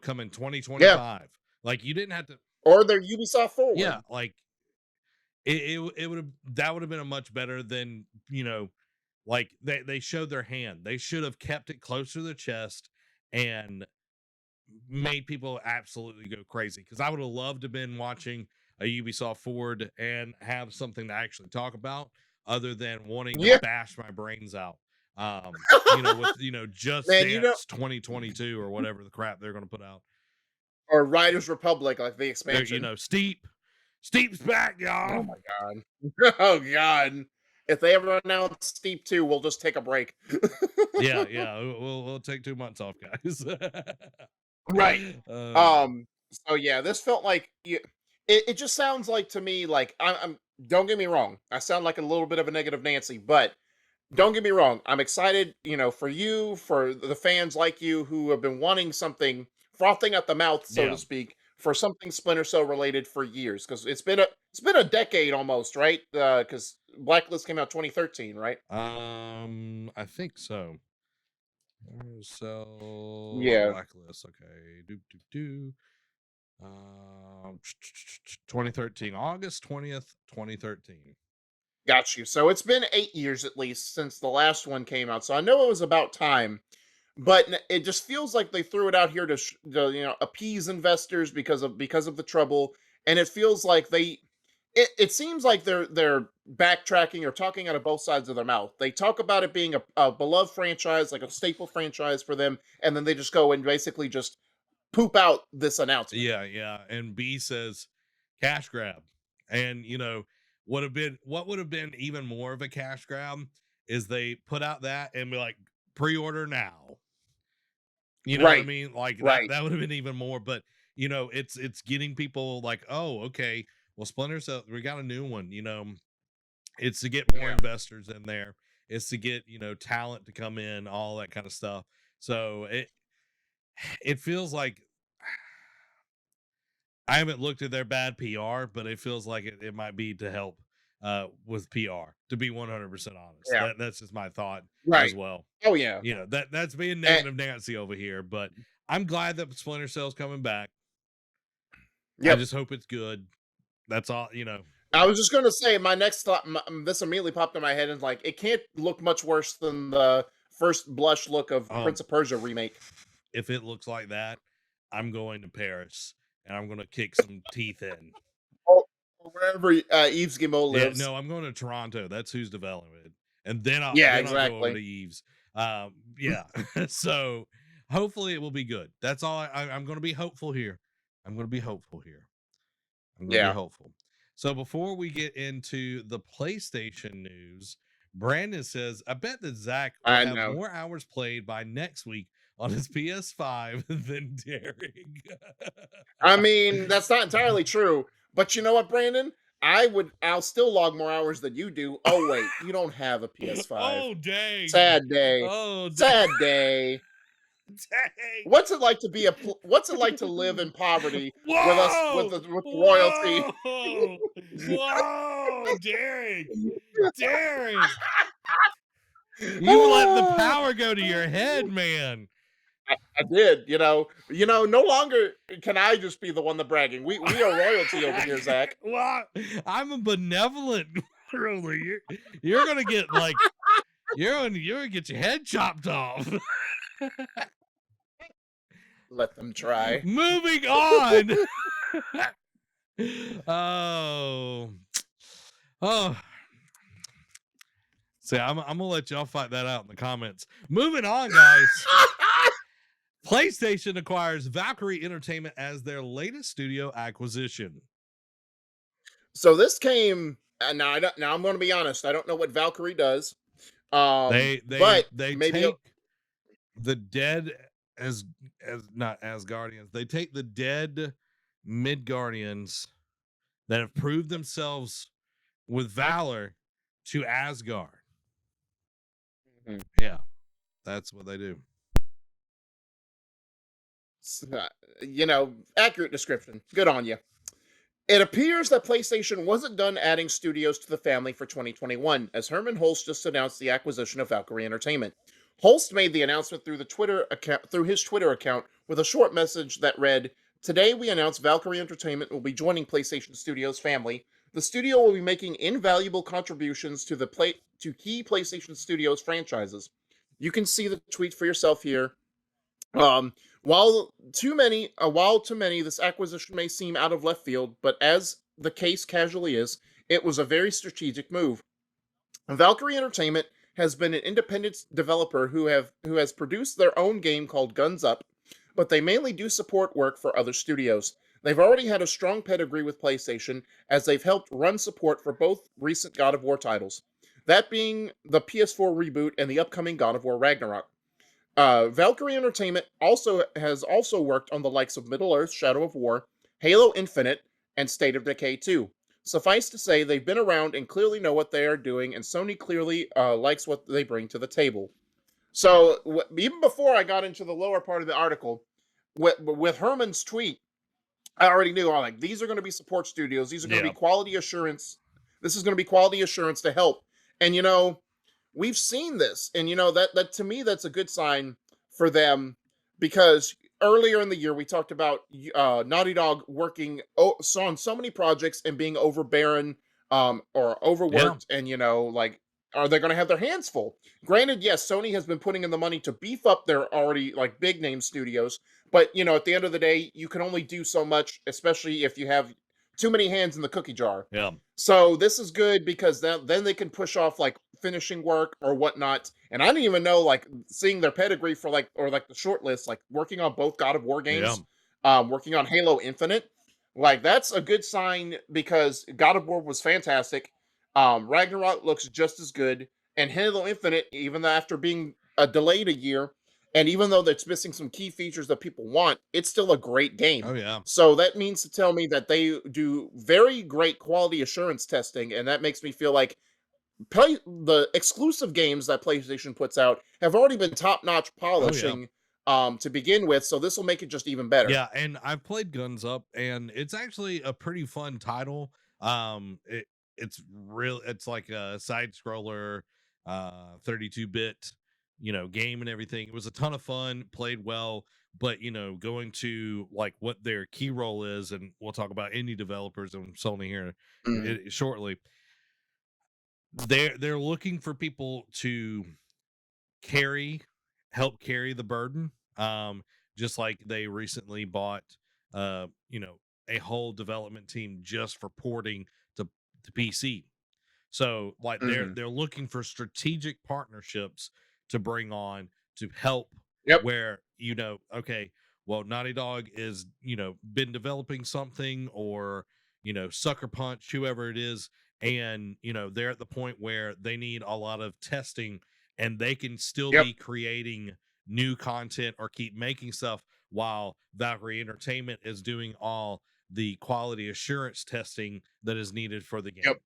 come in Yeah, 2025. Like you didn't have to, or their Ubisoft yeah, forward. like it would have that would have been a much better than, like they showed their hand. They should have kept it closer to the chest and made people absolutely go crazy, because I would have loved to have been watching a Ubisoft Forward and have something to actually talk about other than wanting to Yeah, bash my brains out. With Just man, Dance 2022 or whatever the crap they're going to put out. or Riders Republic, like the They're, expansion. Steep's back, Oh y'all. my god. Oh god. If they ever announce Steep 2, we'll just take a break. Yeah, yeah. We'll take 2 months off, guys. Right. God. So yeah, this felt like it just sounds like to me like I'm don't get me wrong. I sound like a little bit of a negative Nancy, but don't get me wrong. I'm excited, for you, for the fans like you who have been wanting something frothing at the mouth, so to Yeah. speak, for something Splinter Cell related for years because it's been a decade almost, right? Because Blacklist came out 2013, right? I think so. So Yeah, Blacklist. Okay. Do. 2013, August 20th, 2013. got you. So it's been 8 years at least since the last one came out. So I know it was about time. But it just feels like they threw it out here to appease investors because of the trouble, and it feels like it seems like they're backtracking or talking out of both sides of their mouth. They talk about it being a beloved franchise, like a staple franchise for them, and then they just go and basically just poop out this announcement. Yeah, yeah. And B says cash grab. And what would have been even more of a cash grab is they put out that and be like, pre-order now. You know what I Right, mean? Like that right, that would have been even more, but it's getting people like, oh, okay. Well, Splinter Cell, we got a new one, it's to get more yeah, investors in there. It's to get, talent to come in, all that kind of stuff. So it feels like I haven't looked at their bad PR, but it feels like it might be to help with PR, to be 100% honest. yeah, That's just my thought as right. well. Oh yeah, That's being and, negative Nancy over here, but I'm glad that Splinter Cell's coming back. I yep. just hope it's good. That's all, I was just gonna say my next thought. This immediately popped in my head, and like it can't look much worse than the first blush look of um Prince of Persia remake. if it looks like that, I'm going to Paris and I'm going to kick some teeth in. Or wherever Yves Guillemot Yeah, lives. no, I'm going to Toronto. That's who's developing it. And then I'll Yeah, then I'll go over exactly. to Eves. Yeah. So hopefully it will be good. That's all I'm going to be hopeful here. I'm going to be hopeful here. I'm going to be Yeah, hopeful. So before we get into the PlayStation news, Brandon says, I bet that Zach will I have know. more hours played by next week on his PS5 than Derek. I mean, that's not entirely true, but you know what, Brandon? I'll still log more hours than you do. Oh wait, you don't have a PS5. Oh, dang. Sad day. Oh, Sad day. dang. What's it like to live in poverty with us with Whoa! the royalty? Whoa! Whoa! Derek! Derek! You let the power go to your head, man. I did, no longer can I just be the one that bragging. We are royalty over here, Zach. Well, I'm a benevolent ruler. You're gonna get like you're gonna get your head chopped off. Let them try. Moving on. Oh, oh. See, I'm gonna let y'all fight that out in the comments. Moving on, guys. PlayStation acquires Valkyrie Entertainment as their latest studio acquisition. So this came now. Now I'm going to be honest. I don't know what Valkyrie does. But They maybe take the dead as not as guardians. They take the dead mid guardians that have proved themselves with valor to Asgard. Mhm. Yeah, that's what they do. Accurate description. Good on you. It appears that PlayStation wasn't done adding studios to the family for 2021, as Herman Holst just announced the acquisition of Valkyrie Entertainment. Holst made the announcement through his Twitter account with a short message that read, "Today we announce Valkyrie Entertainment will be joining PlayStation Studios family. The studio will be making invaluable contributions to key PlayStation Studios franchises." You can see the tweet for yourself here. While to many this acquisition may seem out of left field, but as the case casually is, it was a very strategic move. Valkyrie Entertainment has been an independent developer who has produced their own game called Guns Up, but they mainly do support work for other studios. They've already had a strong pedigree with PlayStation, as they've helped run support for both recent God of War titles, that being the PS4 reboot and the upcoming God of War Ragnarok. Valkyrie Entertainment has also worked on the likes of Middle Earth: Shadow of War, Halo Infinite, and State of Decay 2. Suffice to say, they've been around and clearly know what they are doing, and Sony clearly likes what they bring to the table. So even before I got into the lower part of the article, with Herman's tweet, I already knew, like, these are going to be support studios. These are going to Yeah. be quality assurance. This is going to be quality assurance to help. And we've seen this, and that to me, that's a good sign for them, because earlier in the year we talked about Naughty Dog working on so many projects and being overbearing, or overworked, and like, are they going to have their hands full? Granted, yes, Sony has been putting in the money to beef up their already like big name studios, but at the end of the day, you can only do so much, especially if you have too many hands in the cookie jar. Yeah. So this is good, because then they can push off like finishing work or whatnot. And I didn't even know, like, seeing their pedigree for the short list, like working on both God of War games, working on Halo Infinite. Like, that's a good sign, because God of War was fantastic. Ragnarok looks just as good, and Halo Infinite, even after being delayed a year, and even though it's missing some key features that people want, it's still a great game. Oh yeah. So that means to tell me that they do very great quality assurance testing, and that makes me feel like the exclusive games that PlayStation puts out have already been top-notch polishing to begin with, so this will make it just even better. Yeah, and I've played Guns Up, and it's actually a pretty fun title. It's like a side scroller, 32-bit, game and everything. It was a ton of fun, played well, but going to like what their key role is, and we'll talk about indie developers and Sony here shortly. They're looking for people to help carry the burden. Just like they recently bought a whole development team just for porting to PC. So like they're looking for strategic partnerships to bring on to help, Yep. where okay, well, Naughty Dog is been developing something, or Sucker Punch, whoever it is, and they're at the point where they need a lot of testing, and they can still Yep. be creating new content or keep making stuff, while Valkyrie Entertainment is doing all the quality assurance testing that is needed for the game. Yep.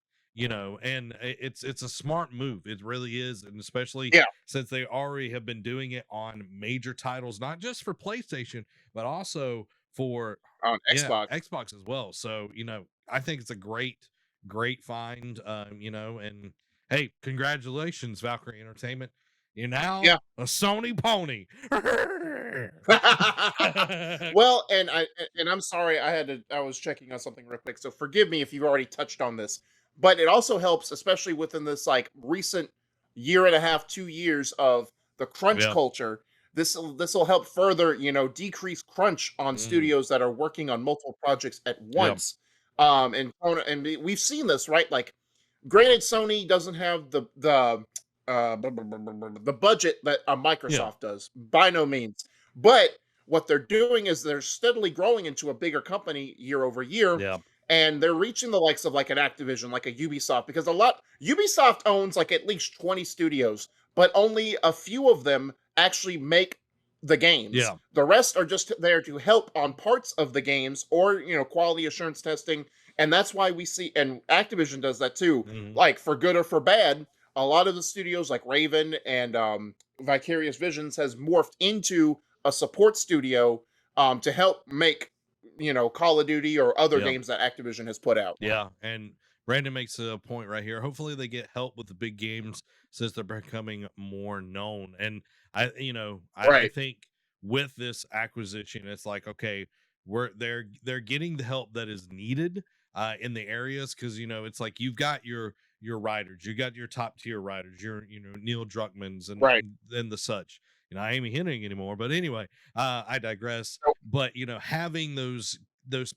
And it's a smart move. It really is, and especially Yeah. since they already have been doing it on major titles, not just for PlayStation, but also for On Xbox. Xbox as well. So I think it's a great find. And hey, congratulations, Valkyrie Entertainment. You're now Yeah. a Sony pony. Well, and I'm sorry, I was checking on something real quick, so forgive me if you've already touched on this, but it also helps, especially within this like recent year and a half, 2 years of the crunch Yeah. culture. This will help further, decrease crunch on Mm, studios that are working on multiple projects at yeah. once. We've seen this, right? Like, granted, Sony doesn't have the budget that a Yeah. Microsoft does, by no means. But what they're doing is they're steadily growing into a bigger company year over year, Yeah. and they're reaching the likes of like an Activision, like a Ubisoft, because a lot Ubisoft owns like at least 20 studios, but only a few of them actually make the games. Yeah. The rest are just there to help on parts of the games or, quality assurance testing. And that's why we see, and Activision does that too, Mhm. like for good or for bad. A lot of the studios like Raven and Vicarious Visions has morphed into a support studio to help make, Call of Duty or other Yeah. games that Activision has put out. Yeah. And Brandon makes a point right here. Hopefully they get help with the big games since they're becoming more known. And I Right. think with this acquisition, it's like, okay, they're getting the help that is needed in the areas, because it's like you've got your writers, you got your top tier writers, your Neil Druckmans Right. and the such. Amy Hennig anymore, but anyway, I digress. So- But having those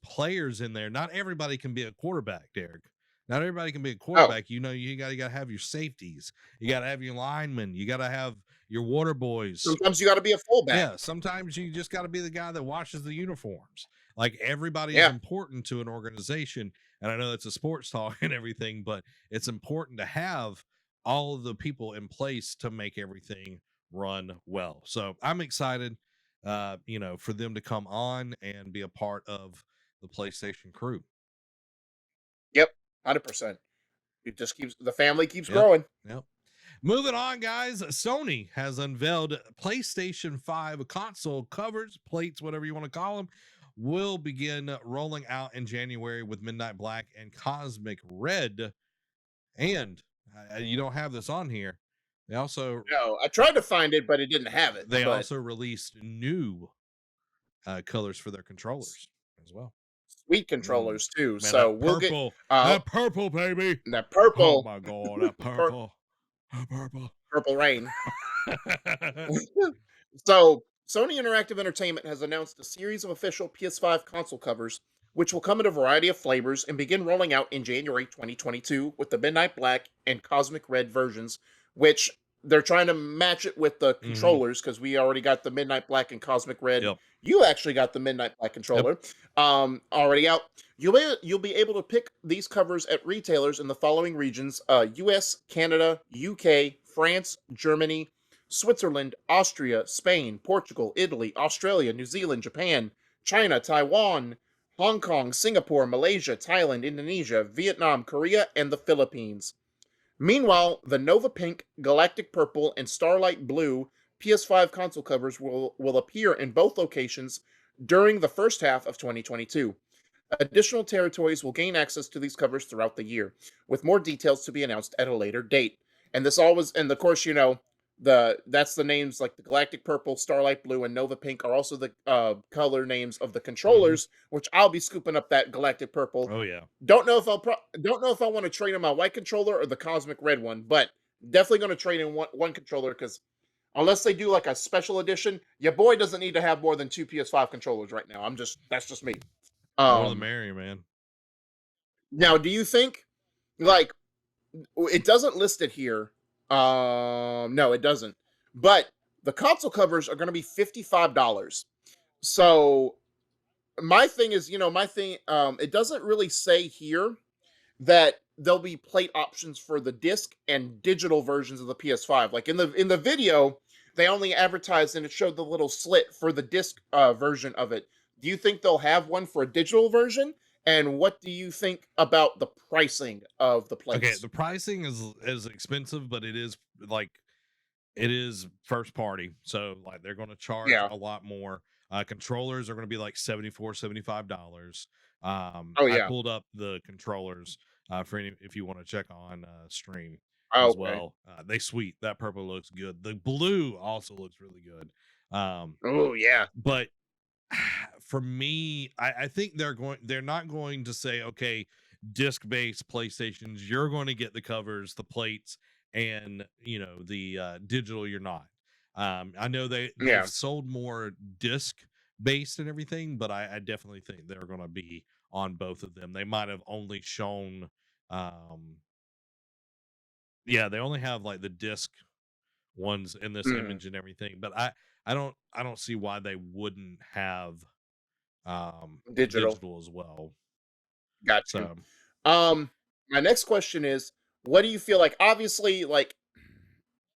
players in there, not everybody can be a quarterback, Derek. Not everybody can be a Oh, quarterback. You got to have your safeties. You got to have your linemen. You got to have your water boys. sometimes you got to be a fullback. Yeah, sometimes you just got to be the guy that washes the uniforms. Like, everybody is Yeah. important to an organization, and I know that's a sports talk and everything, but it's important to have all of the people in place to make everything run well. So I'm excited, for them to come on and be a part of the PlayStation crew. Yep. 100%. It just keeps the family keeps Yep. growing. Yep. Moving on, guys. Sony has unveiled PlayStation 5 console covers, plates, whatever you want to call them, will begin rolling out in January with Midnight Black and Cosmic Red. And you don't have this on here. They also No, I tried to find it, but it didn't have it. they But also released new colors for their controllers as well. sweet Mm. controllers too. Man, So we'll get that purple, baby. that Oh purple my god, that pur- purple, that purple. purple rain. So, Sony Interactive Entertainment has announced a series of official PS5 console covers, which will come in a variety of flavors and begin rolling out in January 2022 with the Midnight Black and Cosmic Red versions, which they're trying to match it with the Hmm. controllers because we already got the Midnight Black and Cosmic Red. Yep. You actually got the Midnight Black Yep. controller already out. You'll be able to pick these covers at retailers in the following regions: US, Canada, UK, France, Germany, Switzerland, Austria, Spain, Portugal, Italy, Australia, New Zealand, Japan, China, Taiwan, Hong Kong, Singapore, Malaysia, Thailand, Indonesia, Vietnam, Korea, and the Philippines. Meanwhile, the Nova Pink, Galactic Purple, and Starlight Blue PS5 console covers will appear in both locations during the first half of 2022. Additional territories will gain access to these covers throughout the year, with more details to be announced at a later date. And this always, and of course, that's the names like the Galactic Purple, Starlight Blue, and Nova Pink are also the color names of the Hmm. controllers. Which I'll be scooping up that Galactic Purple. Oh yeah. Don't know if I want to trade in my white controller or the Cosmic Red one, but definitely going to trade in one controller because unless they do like a special edition, your boy doesn't need to have more than two PS5 controllers right now. That's just me. More the Um, merrier, man. Now, do you think like it doesn't list it here? No, it doesn't. But the console covers are going to be $55. So my thing is, my thing, it doesn't really say here that there'll be plate options for the disc and digital versions of the PS5. Like in the video, they only advertised and it showed the little slit for the disc version of it. Do you think they'll have one for a digital version? And what do you think about the pricing of the Okay, plates? the pricing is expensive, but it is first party. So like they're going to charge Yeah. a lot more. Controllers are going to be like $75. Oh I yeah. pulled up the controllers for any if you want to check on stream Oh, as okay. well. They sweet. That purple looks good. The blue also looks really good. Oh yeah. But for me, I think they're not going to say, okay, disc-based PlayStations, you're going to get the covers, the plates, and the digital you're not. I know they've Yeah. sold more disc based and everything, but I definitely think they're gonna be on both of them. They might have only shown um yeah, they only have like the disc ones in this Mhm. image and everything, but I don't see why they wouldn't have Digital. digital as well. Got you. So My next question is, what do you feel like? Obviously, like,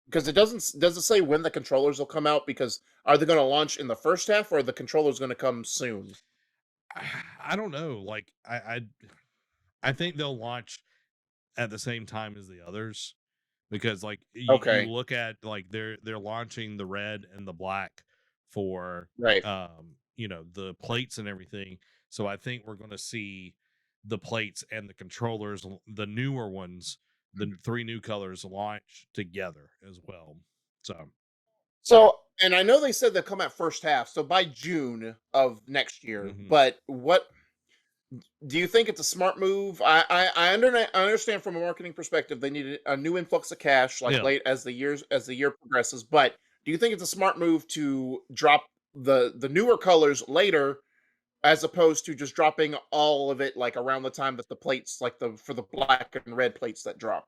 because it does it say when the controllers will come out? Because are they going to launch in the first half, or are the controllers going to come soon? I don't know. Like I think they'll launch at the same time as the others because like you Okay. look at like they're launching the red and the black for Right. the plates and everything. So I think we're going to see the plates and the controllers, the newer ones, the three new colors launch together as well. So So, and I know they said they'll come out first half, so by June of next year. mhm. But what do you think it's a smart move? I understand from a marketing perspective they needed a new influx of cash like Yeah. late as the year progresses. But do you think it's a smart move to drop the newer colors later as opposed to just dropping all of it like around the time that the plates like the for the black and red plates that drop?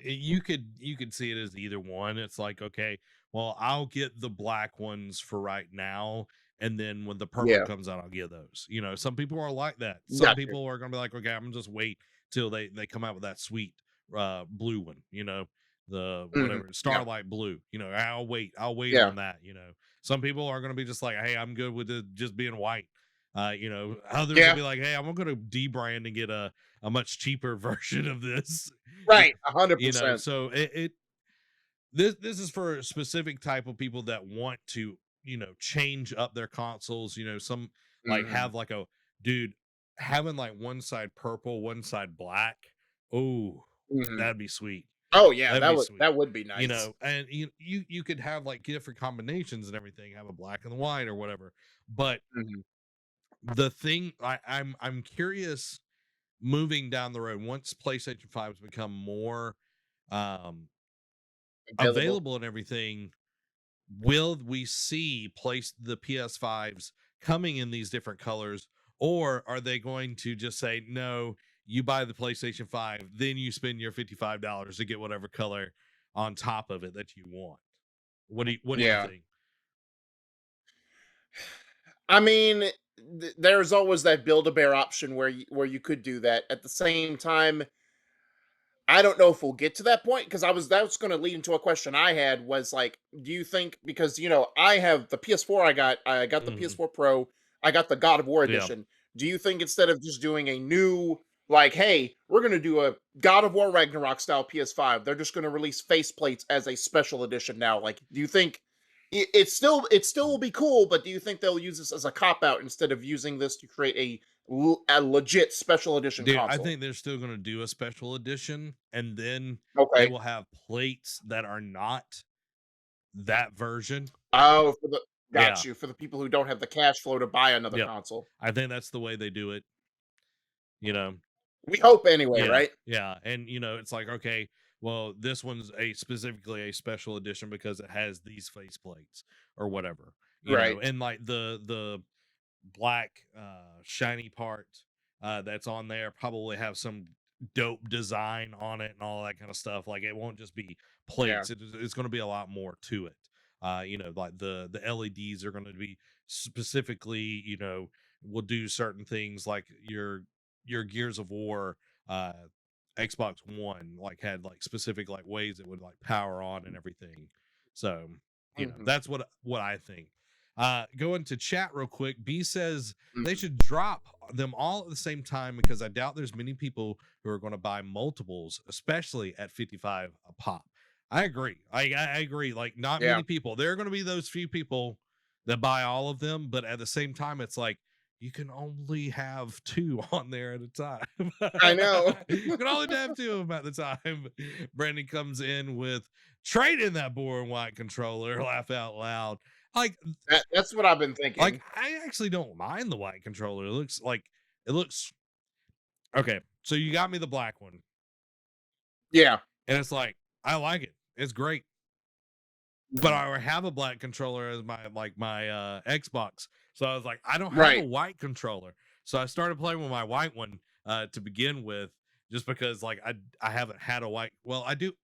You could see it as either one. It's like, okay, well, I'll get the black ones for right now, and then when the purple Yeah, comes out, I'll get those. Some people are like that. Some got you. people are gonna be like, okay, I'm gonna just wait till they come out with that sweet blue one, the Mhm. whatever Yeah, starlight blue. I'll wait yeah, on that. Some people are gonna be just like, hey, I'm good with it just being white. Others will yeah. be like, hey, I'm gonna debrand and get a much cheaper version of this. Right, 100%. So this is for a specific type of people that want to change up their consoles. Some like Mhm, have like a dude having like one side purple, one side black. Oh, mhm. that'd be sweet. Oh yeah, That'd be sweet. that would be nice. And you could have like different combinations and everything, have a black and white or whatever. But Mhm. the thing I'm curious, moving down the road, once PlayStation 5's become more um Available. available and everything, will we see place the PS5s coming in these different colors, or are they going to just say no, you buy the PlayStation 5, then you spend your $55 to get whatever color on top of it that you want? What do you Yeah. think? I mean, there's always that Build-A-Bear option where you could do that. At the same time, I don't know if we'll get to that point because that was going to lead into a question I had was like, do you think because I have the PS4 I got the Hmm. PS4 Pro, I got the God of War Yeah. edition. Do you think instead of just doing a new like, hey, we're going to do a God of War Ragnarok style PS5, they're just going to release faceplates as a special edition now? Like, do you think it still will be cool, but do you think they'll use this as a cop out instead of using this to create a legit special edition Dude, I console? think they're still going to do a special edition, and then they Okay. will have plates that are not that version. Oh, got Yeah. you. For the people who don't have the cash flow to buy another Yep. console. I think that's the way they do it, you know. We hope anyway, Yeah, right? yeah, and it's like, okay, well, this one's a specifically a special edition because it has these face plates or whatever, Right. and like the black shiny part that's on there probably have some dope design on it and all that kind of stuff. Like it won't just be Yeah. plates; it's going to be a lot more to it. Like the LEDs are going to be specifically, will do certain things like your Gears of War uh Xbox One like had like specific like ways it would like power on and everything. So, Mhm, that's what I think. Going to chat real quick. B says they mhm. should drop them all at the same time because I doubt there's many people who are going to buy multiples, especially at 55 a pop. I agree. I agree. Like not Yeah. many people. There are going to be those few people that buy all of them, but at the same time, it's like you can only have 2 on there at a time. I know. You can only have 2 of them at the time. Brandon comes in with trade in that boring white controller, laugh out loud. Like, That's what I've been thinking. I actually don't mind the white controller. It looks okay. So you got me the black one, Yeah. and it's like, I like it. It's great. But I have a black controller as my Xbox. So I was like, I don't have a Right. white controller. So I started playing with my white one to begin with, just because like I haven't had a white. Well, I do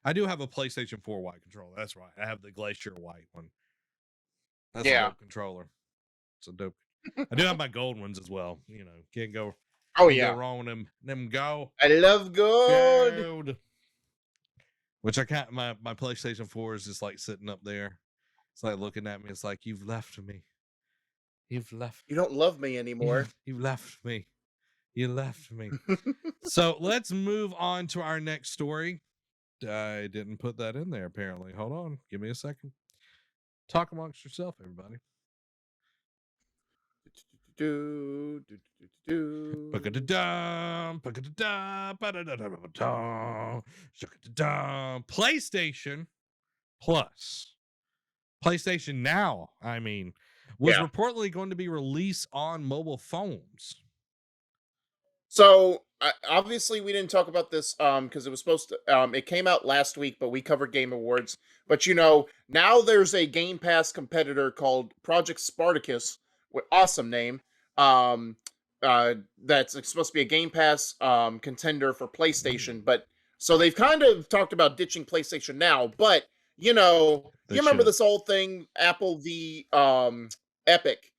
have a PlayStation 4 white controller. That's right. I have the Glacier white one. That's a Yeah. dope controller. It's a dope. I do have my gold ones as well. You know, can't go Oh go yeah. wrong with them. Them go I love gold. gold. Which I can't. My PlayStation 4 is just like sitting up there. It's like looking at me. It's like, you've left me. You've left. You don't love me anymore. You've left me. You left me. So let's move on to our next story. I didn't put that in there apparently. Hold on. Give me a second. Talk amongst yourself, everybody. Do, do, do, do, do. PlayStation Plus. PlayStation Now, I mean, was Yeah. reportedly going to be released on mobile phones. So obviously we didn't talk about this because it was supposed to it came out last week, but we covered Game Awards. But now there's a Game Pass competitor called Project Spartacus, with awesome name. Um that's supposed to be a Game Pass contender for PlayStation, but so they've kind of talked about ditching PlayStation Now, but They you remember should. this old thing, Apple v Epic,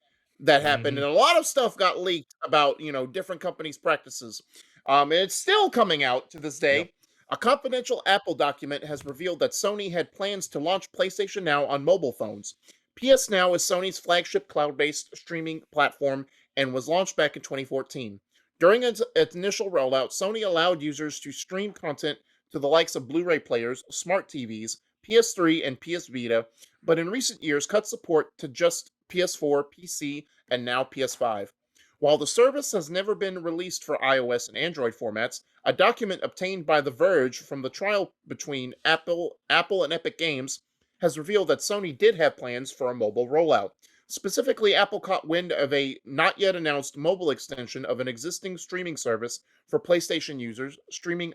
that happened, Mhm. and a lot of stuff got leaked about different companies' practices. And it's still coming out to this Yep. day. A confidential Apple document has revealed that Sony had plans to launch PlayStation Now on mobile phones. PS Now is Sony's flagship cloud-based streaming platform and was launched back in 2014. During its initial rollout, Sony allowed users to stream content to the likes of Blu-ray players, smart TVs, PS3, and PS Vita, but in recent years cut support to just PS4, PC, and now PS5. While the service has never been released for iOS and Android formats, a document obtained by The Verge from the trial between Apple and Epic Games has revealed that Sony did have plans for a mobile rollout. Specifically, Apple caught wind of a not yet announced mobile extension of an existing streaming service for PlayStation users, streaming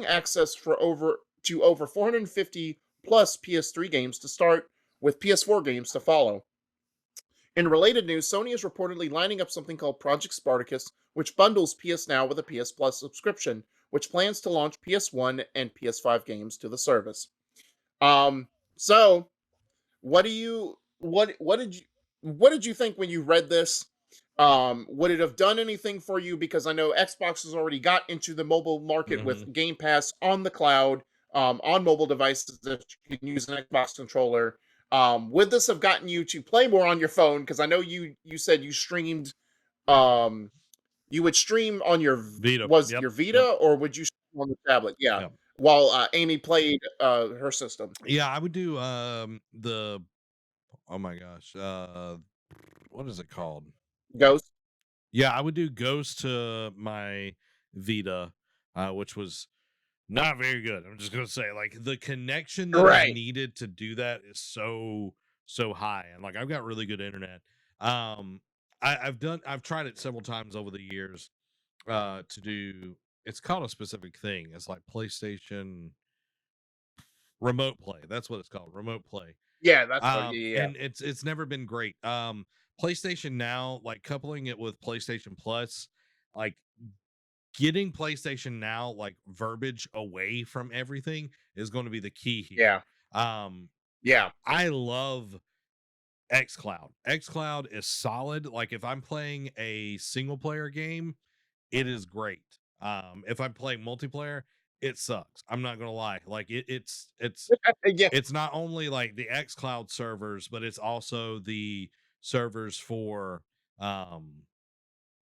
access for over 450 plus PS3 games to start, with PS4 games to follow. In related news, Sony is reportedly lining up something called Project Spartacus, which bundles PS Now with a PS Plus subscription, which plans to launch PS1 and PS5 games to the service. So what do you what did you think when you read this? Would it have done anything for you? Because I know Xbox has already got into the mobile market Mhm. with Game Pass on the cloud, on mobile devices that you can use an Xbox controller. Would this have gotten you to play more on your phone? Because I know you said you streamed, um, you would stream on Vita. was Yep. your Yep. Vita, or would you stream on the tablet? Yeah, Yep. while Amy played her system. Yeah, I would do the oh my gosh. What is it called? Ghost. Yeah, I would do Ghost to my Vita, which was not very good. I'm just gonna say, like, the connection that is Right. needed to do that is so high, and like I've got really good internet. Um, I've tried it several times over the years. To do, it's called a specific thing. It's like PlayStation Remote Play. That's what it's called, Remote Play. Yeah, that's what. Yeah. And it's never been great. PlayStation Now, like coupling it with PlayStation Plus, like getting PlayStation Now like verbiage away from everything is going to be the key here. Yeah. Um, Yeah. I love xCloud. xCloud is solid. Like if I'm playing a single player game, it is great. If I'm playing multiplayer, it sucks. I'm not gonna lie. Like Yeah. it's not only like the xCloud servers, but it's also the servers for um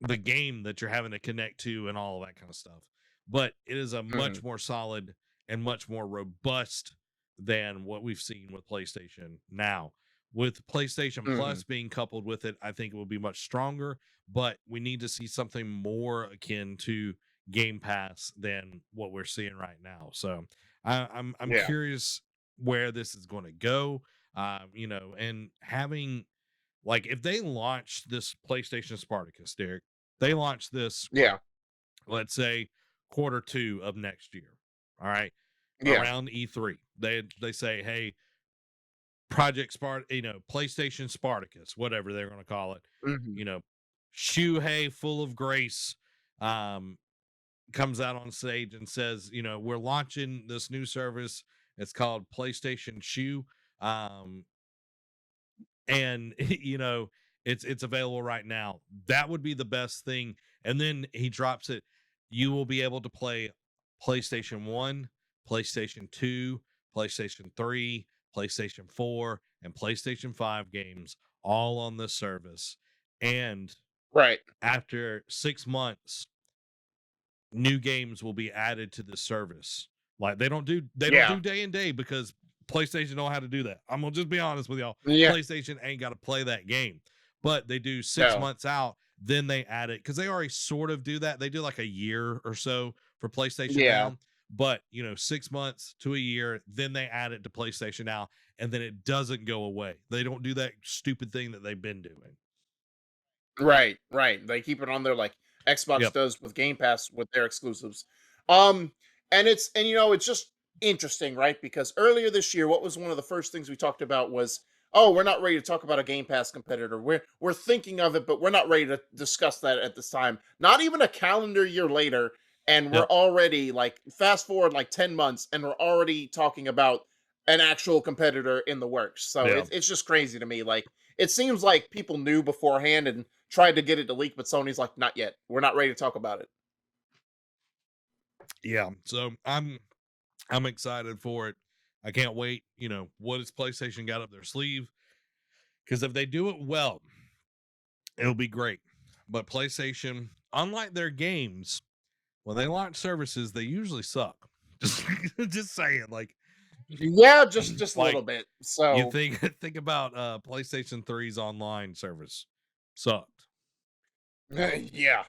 the game that you're having to connect to and all of that kind of stuff. But it is a Mhm. much more solid and much more robust than what we've seen with PlayStation Now. With PlayStation Mhm. Plus being coupled with it, I think it will be much stronger, but we need to see something more akin to Game Pass than what we're seeing right now. So I'm Yeah. curious where this is going to go. And having, like, if they launch this PlayStation Spartacus, Derek, they launch this, Yeah. let's say, quarter 2 of next year. All right, Yeah. around E3, they say, hey, Project PlayStation Spartacus, whatever they're going to call it. Mhm. You know, Shuhei full of grace um, comes out on stage and says, we're launching this new service. It's called PlayStation Shoe. Um, and it's available right now. That would be the best thing. And then he drops it. You will be able to play PlayStation 1, PlayStation 2, PlayStation 3, PlayStation 4, and PlayStation 5 games all on this service. And Right. after 6 months, new games will be added to the service. Like, they don't do Yeah. day and day, because PlayStation don't know how to do that. I'm gonna just be honest with y'all. Yeah. PlayStation ain't got to play that game. But they do six No. months out, then they add it, because they already sort of do that. They do like a year or so for PlayStation Yeah. Now. But 6 months to a year, then they add it to PlayStation Now, and then it doesn't go away. They don't do that stupid thing that they've been doing. Right, right. They keep it on there like Xbox Yep. does with Game Pass with their exclusives. Um, it's just interesting, right? Because earlier this year, what was one of the first things we talked about was, oh, we're not ready to talk about a Game Pass competitor. We're thinking of it, but we're not ready to discuss that at this time. Not even a calendar year later, and we're Yep. already like fast forward like 10 months, and we're already talking about an actual competitor in the works. So Yeah. it's just crazy to me. Like it seems like people knew beforehand and tried to get it to leak, but Sony's like, not yet. We're not ready to talk about it. Yeah. So I'm excited for it. I can't wait. What has PlayStation got up their sleeve? Because if they do it well, it'll be great. But PlayStation, unlike their games, when they launch services, they usually suck. Just, just saying. Yeah, just a little like bit. you So think about PlayStation 3's online service sucked. yeah,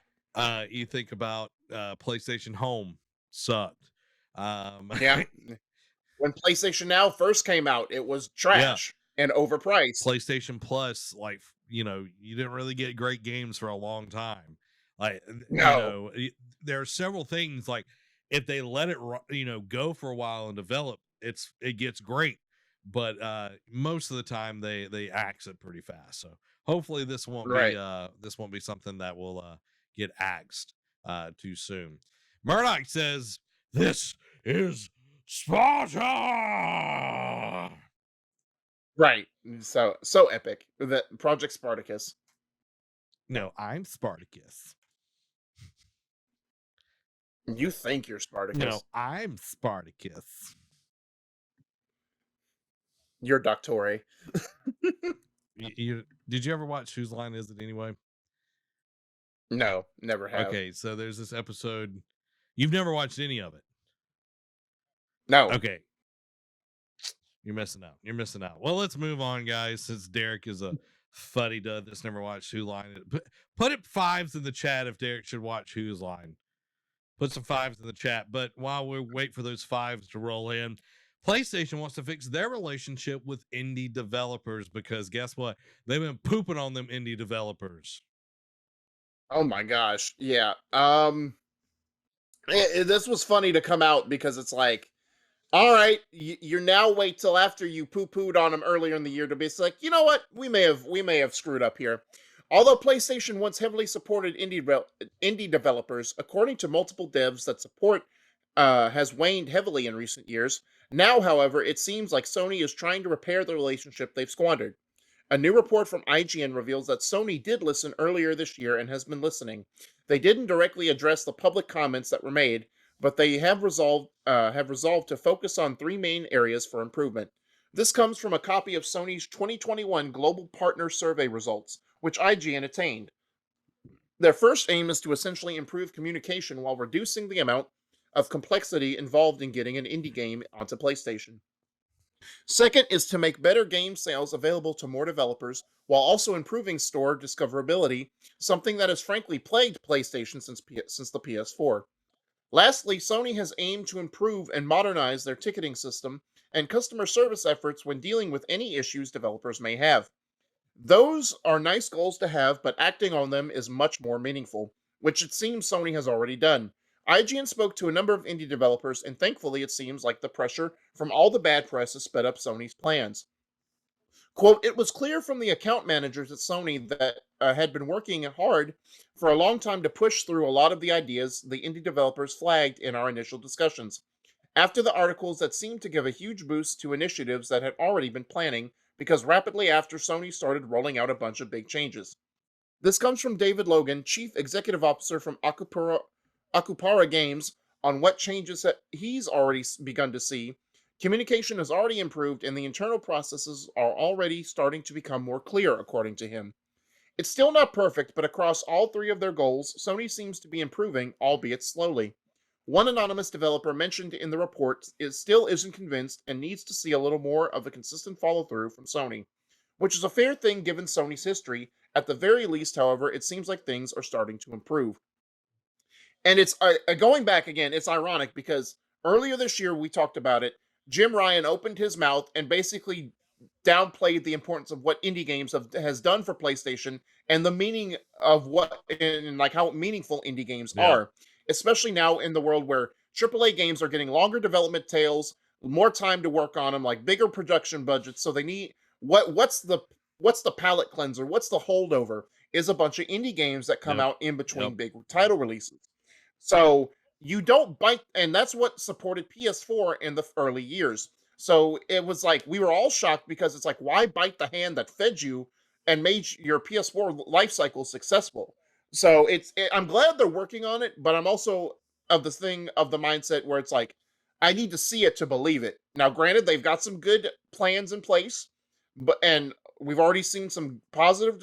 You think about PlayStation Home sucked. Um, yeah. When PlayStation Now first came out, it was yeah, trash and overpriced. PlayStation Plus, you didn't really get great games for a long time. Like, No, there are several things, like, if they let it, go for a while and develop, it gets great. But most of the time they axe it pretty fast. So hopefully right. this won't be something that will get axed too soon. Murdoch says this is Sparta. Right. So epic. The Project Spartacus. No, I'm Spartacus. You think you're No, Spartacus. I'm Spartacus. You're Doctore. Did you ever watch Whose Line Is It Anyway? No, never have. Okay, so there's this episode. You've never watched any of it. No. Okay, you're missing out. You're missing out. Well, let's move on, guys. Since Derek is a fuddy dud that's never watched Who Line It. Put it fives in the chat if Derek should watch Whose Line. Put some fives in the chat. But while we wait for those fives to roll in, PlayStation wants to fix their relationship with indie developers, because guess what? They've been pooping on them indie developers. Oh my gosh. Yeah. This was funny to come out because it's like, all right, you're now wait till after you poo-pooed on them earlier in the year to be it's like, you know what, we may have screwed up here. Although PlayStation once heavily supported indie developers, according to multiple devs, that support has waned heavily in recent years. Now, however, it seems like Sony is trying to repair the relationship they've squandered. A new report from IGN reveals that Sony did listen earlier this year and has been listening. They didn't directly address the public comments that were made, but they have resolved to focus on three main areas for improvement. This comes from a copy of Sony's 2021 Global Partner Survey results, which IGN attained. Their first aim is to essentially improve communication while reducing the amount of complexity involved in getting an indie game onto PlayStation. Second is to make better game sales available to more developers while also improving store discoverability, something that has frankly plagued PlayStation since the PS4. Lastly, Sony has aimed to improve and modernize their ticketing system and customer service efforts when dealing with any issues developers may have. Those are nice goals to have, but acting on them is much more meaningful, which it seems Sony has already done. IGN spoke to a number of indie developers, and thankfully it seems like the pressure from all the bad press has sped up Sony's plans. Quote, it was clear from the account managers at Sony that had been working hard for a long time to push through a lot of the ideas the indie developers flagged in our initial discussions. After the articles that seemed to give a huge boost to initiatives that had already been planning, because rapidly after Sony started rolling out a bunch of big changes. This comes from David Logan, Chief Executive Officer from Akupara Games, on what changes that he's already begun to see. Communication has already improved, and the internal processes are already starting to become more clear, according to him. It's still not perfect, but across all three of their goals, Sony seems to be improving, albeit slowly. One anonymous developer mentioned in the report still isn't convinced and needs to see a little more of a consistent follow through from Sony, which is a fair thing given Sony's history. At the very least, however, it seems like things are starting to improve. And it's going back again, it's ironic because earlier this year we talked about it. Jim Ryan opened his mouth and basically downplayed the importance of what indie games has done for PlayStation and the meaning of what and like how meaningful indie games Yeah. are, especially now in the world where AAA games are getting longer development tails, more time to work on them, like bigger production budgets. So they need what's the palate cleanser? What's the holdover? Is a bunch of indie games that come Yep. out in Yep. between big title releases. So you don't bite, and that's what supported PS4 in the early years. So it was like we were all shocked because it's like, why bite the hand that fed you and made your PS4 life cycle successful? So I'm glad they're working on it, but I'm also of the mindset where it's like, I need to see it to believe it. Now, granted, they've got some good plans in place, and we've already seen some positive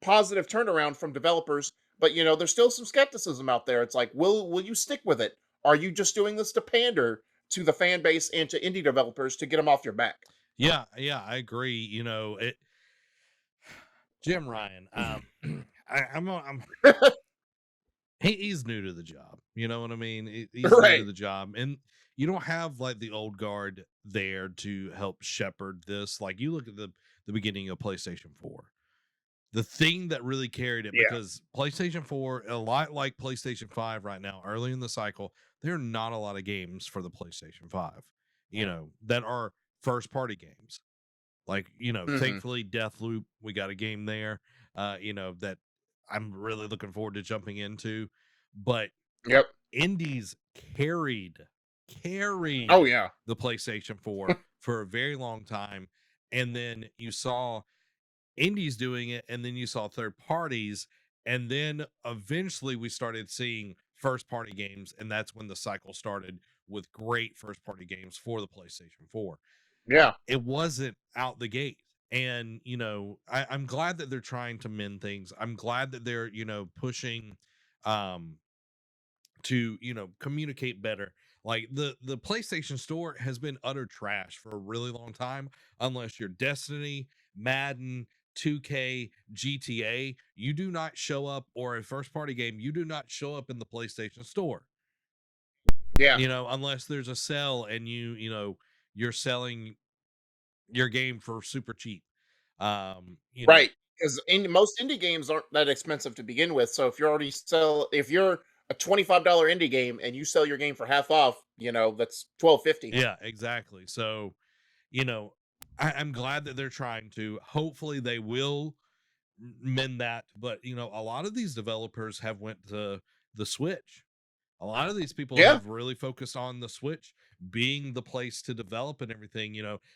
turnaround from developers, but there's still some skepticism out there. It's like, will you stick with it? Are you just doing this to pander to the fan base and to indie developers to get them off your back? Yeah, I agree. Jim Ryan. I'm he's new to the job. You know what I mean? He's new to Right. the job, and you don't have like the old guard there to help shepherd this. Like you look at the beginning of PlayStation 4. The thing that really carried it, Yeah. because PlayStation 4, a lot like PlayStation 5 right now, early in the cycle, there are not a lot of games for the PlayStation 5, that are first party games. Like, Hmm. thankfully, Deathloop, we got a game there, that I'm really looking forward to jumping into. But Yep. indies carried Oh yeah. the PlayStation 4 for a very long time. And then you saw indies doing it, and then you saw third parties, and then eventually we started seeing first party games, and that's when the cycle started with great first party games for the PlayStation 4. Yeah. It wasn't out the gate. And I'm glad that they're trying to mend things. I'm glad that they're pushing um to communicate better. Like the PlayStation Store has been utter trash for a really long time. Unless you're Destiny, Madden, 2K, GTA, you do not show up, or a first party game, you do not show up in the PlayStation Store. Yeah. Unless there's a sale and you're selling your game for super cheap. Right. Because most indie games aren't that expensive to begin with. So if you're a $25 indie game and you sell your game for half off, that's 12.50. Yeah, exactly. So, you know, I'm glad that they're trying to. Hopefully they will mend that. But a lot of these developers have went to the Switch. A lot of these people Yeah. have really focused on the Switch being the place to develop and everything,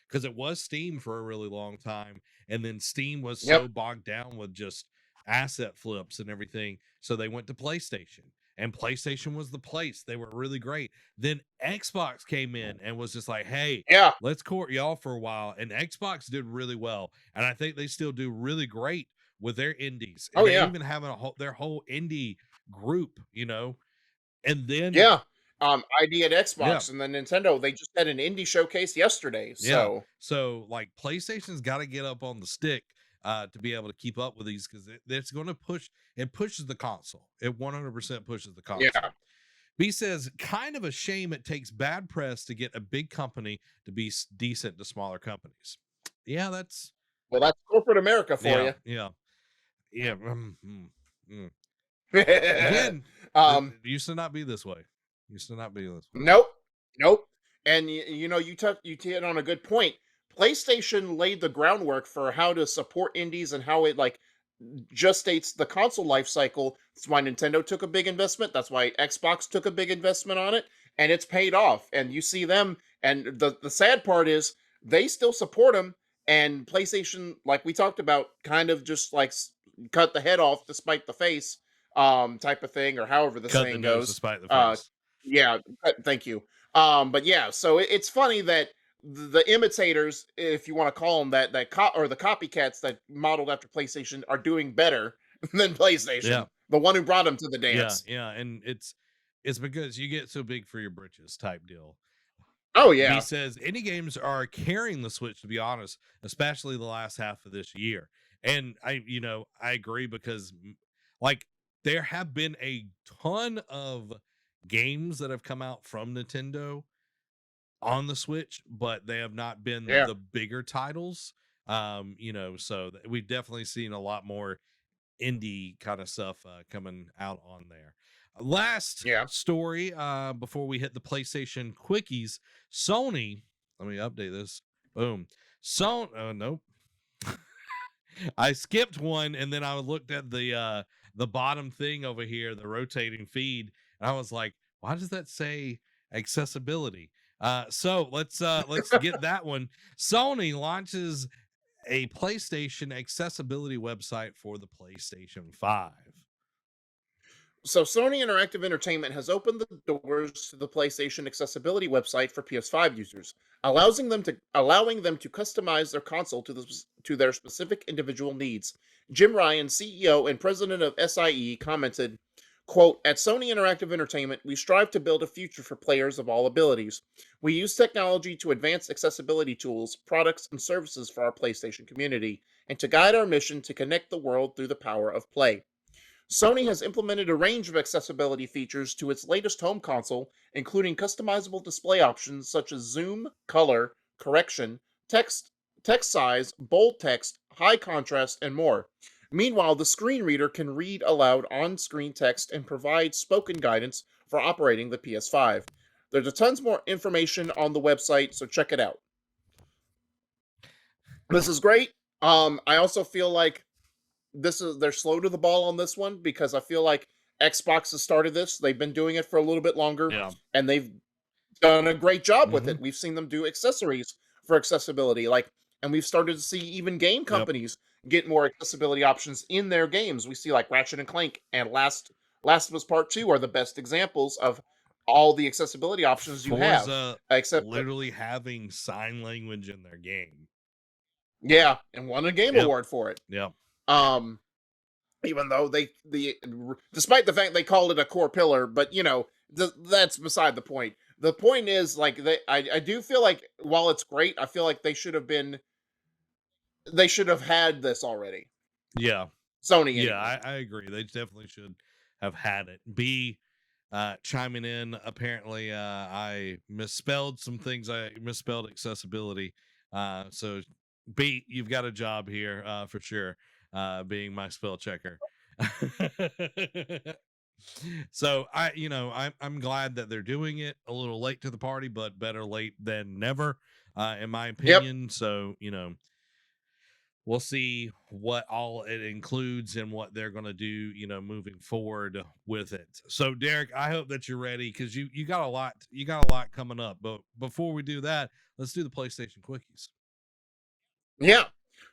because it was Steam for a really long time. And then Steam was Yep. so bogged down with just asset flips and everything. So they went to PlayStation, and PlayStation was the place. They were really great. Then Xbox came in and was just like, hey, Yeah. let's court y'all for a while. And Xbox did really well. And I think they still do really great with their indies. Oh They yeah. even have their whole indie group, and then Yeah. ID at Yeah. Xbox, and then Nintendo, they just had an indie showcase yesterday. Yeah. So So like PlayStation's got to get up on the stick to be able to keep up with these because it's going to push. It pushes the console. It 100% pushes the console. yeah, B says, kind of a shame it takes bad press to get a big company to be decent to smaller companies. Yeah, that's well, that's corporate America for yeah, you. yeah, yeah. Mm. Again, it um, used to not be this way. Used to not be this way. Nope, nope. And you know, you hit on a good point. PlayStation laid the groundwork for how to support indies and how it like just states the console life cycle. That's why Nintendo took a big investment. That's why Xbox took a big investment on it, and it's paid off. And you see them. And the sad part is they still support them. And PlayStation, like we talked about, kind of just like cut the head off despite the face, type of thing, or however the Cut the saying nose goes. despite the Uh, face. yeah, thank you. But yeah, so it's funny that the imitators, if you want to call them that, or the copycats that modeled after PlayStation are doing better than Yeah, PlayStation, the one who brought them to the yeah, dance. yeah. And it's because you get so big for your britches type deal. Oh B yeah, says indie games are carrying the Switch, to be honest, especially the last half of this year. And I agree because like there have been a ton of games that have come out from Nintendo on the Switch, but they have not been yeah, the bigger titles. So we've definitely seen a lot more indie kind of stuff coming out on there. Last yeah. story before we hit the PlayStation quickies. Sony, let me update this. Boom. Nope. I skipped one and then I looked at the bottom thing over here, the rotating feed, and I was like, why does that say accessibility? So let's get that one. Sony launches a PlayStation accessibility website for the PlayStation 5. So Sony Interactive Entertainment has opened the doors to the PlayStation accessibility website for PS5 users, allowing them to customize their console to their specific individual needs. Jim Ryan, CEO and president of SIE, commented, quote, "At Sony Interactive Entertainment, we strive to build a future for players of all abilities. We use technology to advance accessibility tools, products, and services for our PlayStation community, and to guide our mission to connect the world through the power of play." Sony has implemented a range of accessibility features to its latest home console, including customizable display options such as zoom, color, correction, text size, bold text, high contrast, and more. Meanwhile, the screen reader can read aloud on screen text and provide spoken guidance for operating the PS5. There's a tons more information on the website, so check it out. This is great. I also feel like they're slow to the ball on this one because I feel like Xbox has started this. They've been doing it for a little bit longer, Yeah. and they've done a great job with Mm-hmm. it. We've seen them do accessories for accessibility, and we've started to see even game Yep. companies get more accessibility options in their games. We see like Ratchet and Clank and Last of Us Part 2 are the best examples of all the accessibility options you have. Forza Except literally having sign language in their game. yeah, and won a game Yep. award for it. Yep. Um even though despite the fact they called it a core pillar, but that's beside the point. The point is like I do feel like while it's great, I feel like they should have had this already. Yeah. Sony Yeah, anyway. I agree. They definitely should have had it. B chiming in. Apparently, I misspelled some things. I misspelled accessibility. So B, you've got a job here for sure. Being my spell checker. So I'm glad that they're doing it. A little late to the party, but better late than never, in my Yep. opinion. So we'll see what all it includes and what they're going to do, moving forward with it. So Derek, I hope that you're ready because you got a lot coming up. But before we do that, let's do the PlayStation quickies. Yeah.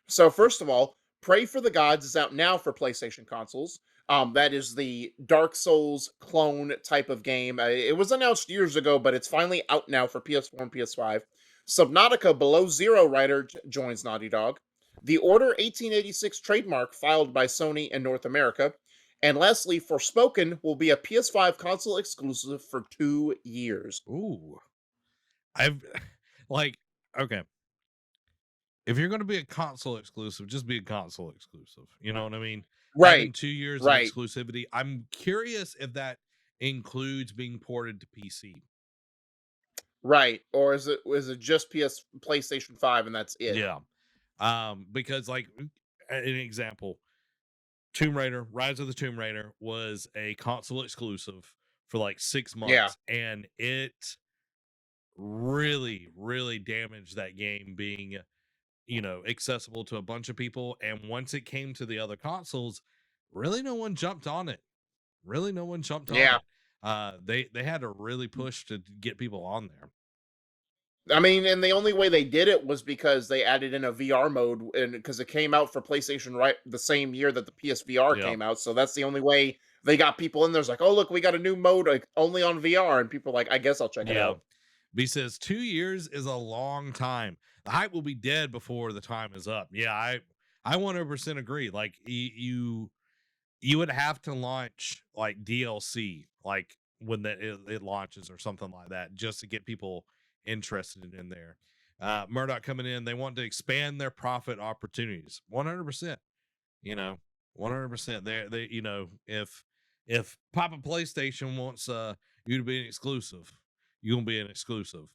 So first of all, Pray for the Gods is out now for PlayStation consoles. That is the Dark Souls clone type of game. It was announced years ago, but it's finally out now for PS4 and PS5. Subnautica Below Zero writer joins Naughty Dog. The Order 1886 trademark filed by Sony in North America. And lastly, Forspoken will be a PS5 console exclusive for 2 years. Ooh. I've like okay. If you're going to be a console exclusive, just be a console exclusive. You know what I mean? Right. Having 2 years of Right. exclusivity. I'm curious if that includes being ported to PC. Right. Or is it just PlayStation 5 and that's it? Yeah. Because like an example, Tomb Raider, Rise of the Tomb Raider was a console exclusive for like 6 Yeah. months, and it really, really damaged that game being, accessible to a bunch of people. And once it came to the other consoles, really no one jumped on it. Really no one jumped on Yeah. it. They had to really push to get people on there. I mean, and the only way they did it was because they added in a VR mode, and because it came out for PlayStation right the same year that the PSVR Yeah. came out. So that's the only way they got people in there. It's like, oh look, we got a new mode like only on VR, and people are like, I guess I'll check it Yeah. out. B says 2 years is a long time. The hype will be dead before the time is up. Yeah, I 100% agree. Like you would have to launch like DLC like when it launches or something like that just to get people interested in there. Murdoch coming in, they want to expand their profit opportunities. 100%. You know, 100%. They if Papa PlayStation wants you to be an exclusive, you're gonna be an exclusive.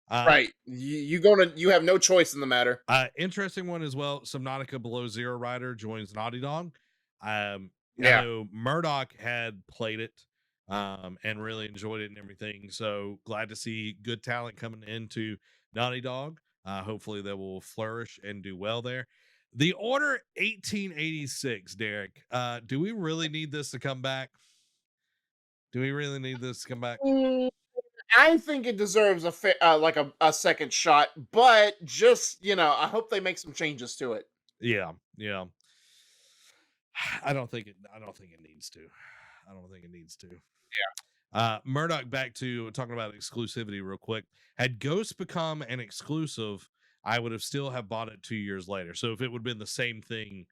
Uh, Right. You have no choice in the matter. Interesting one as well. Subnautica Below Zero Rider joins Naughty Dog. I Yeah. know Murdoch had played it and really enjoyed it and everything. So glad to see good talent coming into Naughty Dog. Hopefully they will flourish and do well there. The Order 1886, Derek. Do we really need this to come back? Do we really need this to come back? Mm, I think it deserves like a second shot, but just I hope they make some changes to it. Yeah, yeah. I don't think it needs to. I don't think it needs to. Murdoch, back to talking about exclusivity real quick. Had Ghost become an exclusive, I would have still have bought it 2 years later. So if it would have been the same thing,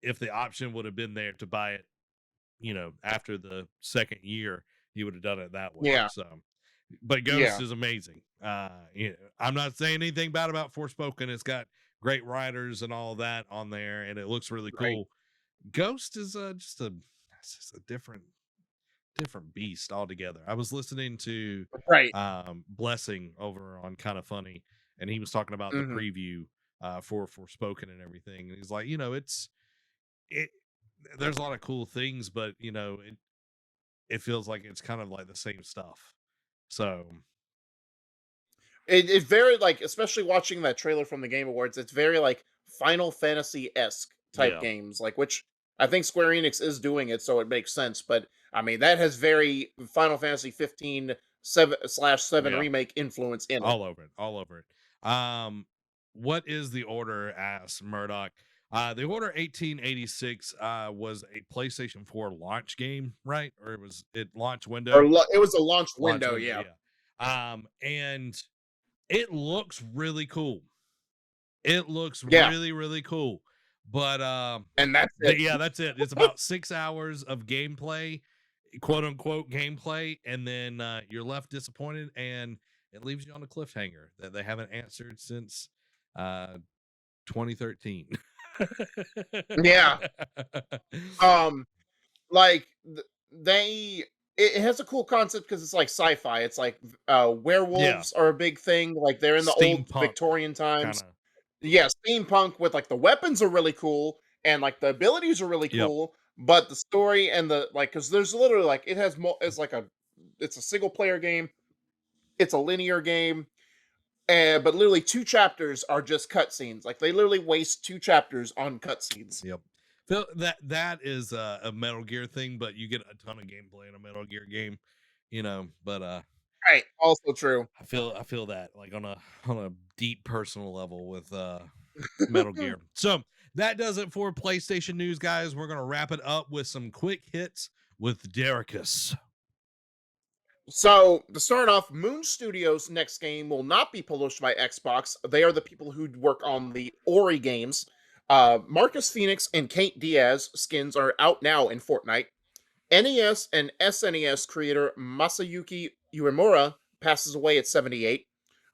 if the option would have been there to buy it, after the second year, he would have done it that way. Yeah. So, but Ghost Yeah. is amazing. I'm not saying anything bad about Forspoken. It's got great writers and all of that on there, and it looks really Right. cool. Ghost is just a different beast altogether. I was listening to Right. Blessing over on Kind of Funny, and he was talking about the Hmm. preview for Forspoken and everything. And he's like, it there's a lot of cool things, but it feels like it's kind of like the same stuff. So It very like, especially watching that trailer from the Game Awards, it's very like Final Fantasy esque type yeah, games, like which I think Square Enix is doing it, so it makes sense. But I mean, that has very Final Fantasy 15 7/7 yeah, remake influence in it. all over it, all over it. What is the order? Asked Murdoch. The Order 1886 was a PlayStation 4 launch game, right? Or it launch window? It was a launch Launch window, window, yeah, yeah. And it looks really cool. It looks yeah, really, really cool. But and that's it. yeah, that's it. It's about 6 hours of gameplay, quote unquote gameplay, and then you're left disappointed, and it leaves you on a cliffhanger that they haven't answered since uh 2013. Yeah, um, like they it has a cool concept because it's like sci-fi. It's like Yeah, werewolves are a big thing. Like they're in the old steampunk Victorian kind times. of. Yeah, steampunk with like the weapons are really cool and like the abilities are really Yep. cool, but the story and the like, because there's literally like it's a single player game, it's a linear game, and but literally two chapters are just cutscenes. Like they literally waste two chapters on cutscenes. Yep. Phil, that is a Metal Gear thing, but you get a ton of gameplay in a Metal Gear game, But Right, also true. I feel that like on a deep personal level with Metal Gear. So that does it for PlayStation news, guys. We're gonna wrap it up with some quick hits with Derekus. So to start off, Moon Studios' next game will not be published by Xbox. They are the people who work on the Ori games. Marcus Phoenix and Kate Diaz skins are out now in Fortnite. NES and SNES creator Masayuki Uemura passes away at 78.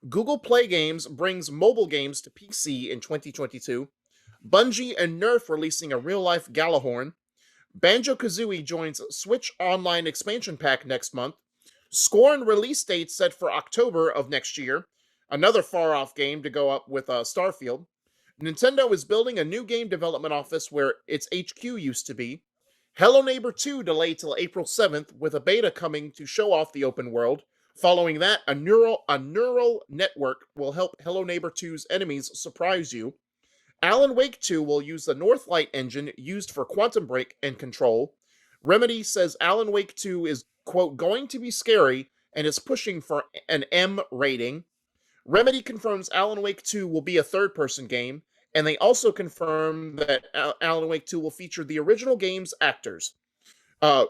Google Play Games brings mobile games to PC in 2022. Bungie and Nerf releasing a real-life Galahorn. Banjo-Kazooie joins Switch Online expansion pack next month. Scorn release date set for October of next year. Another far-off game to go up with Starfield. Nintendo is building a new game development office where its HQ used to be. Hello Neighbor 2 delayed till April 7th with a beta coming to show off the open world. Following that, a neural network will help Hello Neighbor 2's enemies surprise you. Alan Wake 2 will use the Northlight engine used for Quantum Break and Control. Remedy says Alan Wake 2 is, quote, going to be scary and is pushing for an M rating. Remedy confirms Alan Wake 2 will be a third-person game, and they also confirm that Alan Wake 2 will feature the original game's actors.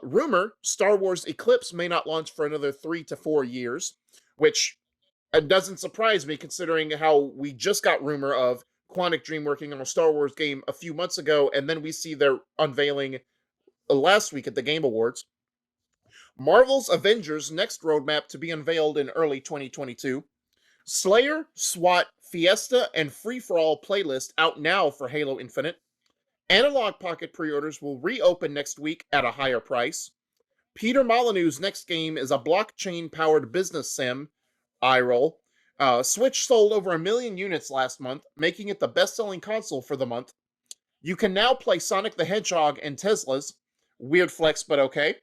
Rumor, Star Wars Eclipse may not launch for another 3 to 4 years, which doesn't surprise me considering how we just got rumor of Quantic Dream working on a Star Wars game a few months ago, and then we see their unveiling last week at the Game Awards. Marvel's Avengers next roadmap to be unveiled in early 2022. Slayer, SWAT, Fiesta, and Free For All playlist out now for Halo Infinite. Analog Pocket pre-orders will reopen next week at a higher price. Peter Molyneux's next game is a blockchain-powered business sim. Eye roll. Switch sold over 1 million units last month, making it the best-selling console for the month. You can now play Sonic the Hedgehog and Teslas. Weird flex, but okay.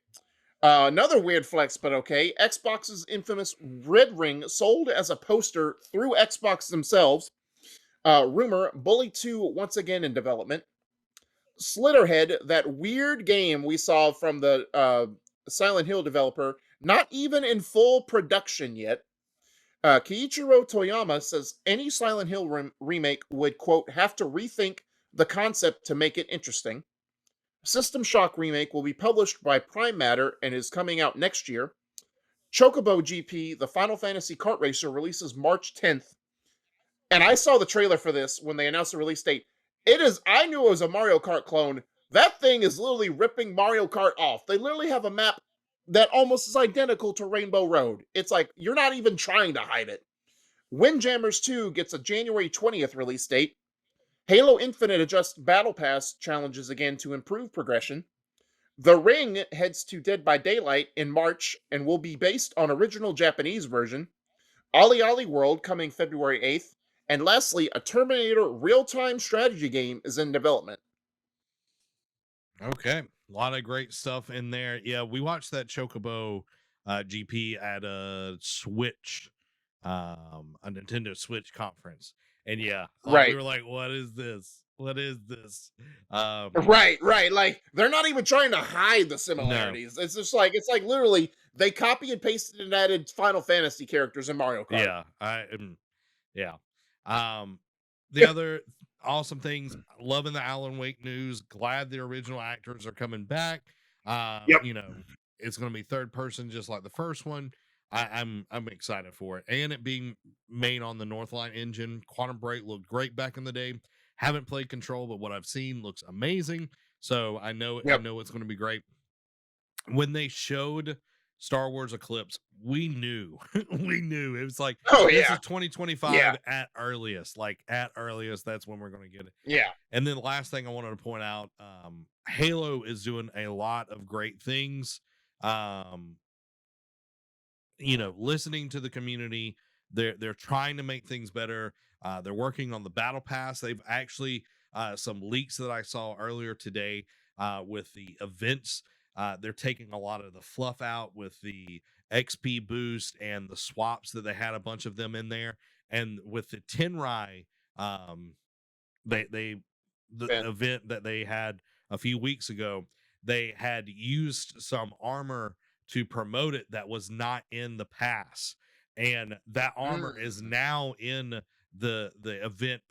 Another weird flex, but okay. Xbox's infamous Red Ring sold as a poster through Xbox themselves. Rumor, Bully 2 once again in development. Slitterhead, that weird game we saw from the Silent Hill developer, not even in full production yet. Kiichiro Toyama says any Silent Hill remake would, quote, have to rethink the concept to make it interesting. System Shock Remake will be published by Prime Matter and is coming out next year. Chocobo GP, the Final Fantasy kart racer, releases March 10th. And I saw the trailer for this when they announced the release date. I knew it was a Mario Kart clone. That thing is literally ripping Mario Kart off. They literally have a map that almost is identical to Rainbow Road. It's like, you're not even trying to hide it. Windjammers 2 gets a January 20th release date. Halo Infinite adjusts Battle Pass challenges again to improve progression. The Ring heads to Dead by Daylight in March and will be based on original Japanese version. Ollie Ollie World coming February 8th. And lastly, a Terminator real-time strategy game is in development. Okay, a lot of great stuff in there. Yeah, we watched that Chocobo GP at a Nintendo Switch conference, and yeah, we were like, "What is this? What is this?" Right. Like they're not even trying to hide the similarities. No. It's like literally they copy and pasted and added Final Fantasy characters in Mario Kart. Yeah, the other awesome things, loving the Alan Wake news. Glad the original actors are coming back. You know, it's going to be third person, just like the first one. I'm excited for it, and it being made on the Northlight engine. Quantum Break looked great back in the day. Haven't played Control, but what I've seen looks amazing. So I know it's going to be great. When they showed Star Wars Eclipse, we knew it was like, this is 2025 at earliest. Like at earliest, that's when we're going to get it. Yeah. And then the last thing I wanted to point out, Halo is doing a lot of great things. You know, listening to the community, they're trying to make things better. They're working on the battle pass. They've actually some leaks that I saw earlier today with the events. They're taking a lot of the fluff out with the XP boost and the swaps that they had a bunch of them in there. And with the Tenrai, the event that they had a few weeks ago, they had used some armor to promote it that was not in the pass, and that armor is now in the event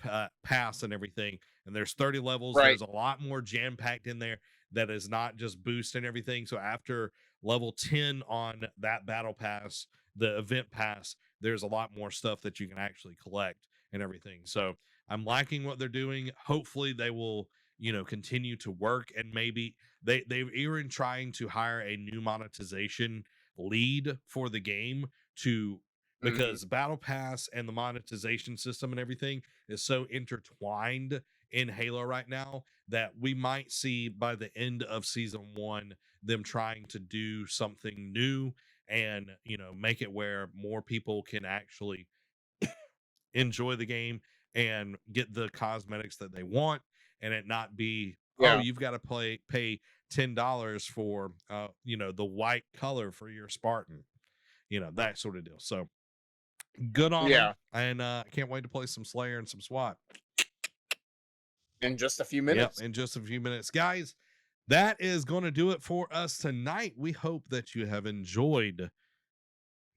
pass and everything. And there's 30 levels. There's a lot more jam packed in there that is not just boost and everything. So after level 10 on that battle pass, the event pass, there's a lot more stuff that you can actually collect and everything. So I'm liking what they're doing. Hopefully they will, continue to work, and maybe they've even trying to hire a new monetization lead for the game to, Mhm. because Battle Pass and the monetization system and everything is so intertwined in Halo right now that we might see by the end of season 1 them trying to do something new and, make it where more people can actually enjoy the game and get the cosmetics that they want, and it not be, oh, Yeah. you've got to pay $10 for the white color for your Spartan, that sort of deal. So good on them, Yeah. and I can't wait to play some Slayer and some SWAT. In just a few Yep, minutes. in just a few minutes, guys. That is going to do it for us tonight. We hope that you have enjoyed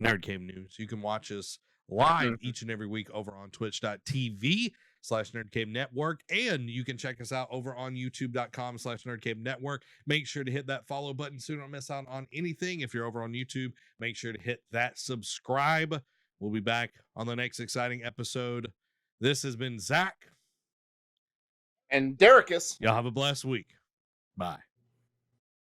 Nerd Cave News. You can watch us live Mhm. each and every week over on twitch.tv/Nerd Cave Network. And you can check us out over on youtube.com/Nerd Cave Network. Make sure to hit that follow button so you don't miss out on anything. If you're over on YouTube, make sure to hit that subscribe. We'll be back on the next exciting episode. This has been Zach. And Derrick's. Y'all have a blessed week. Bye.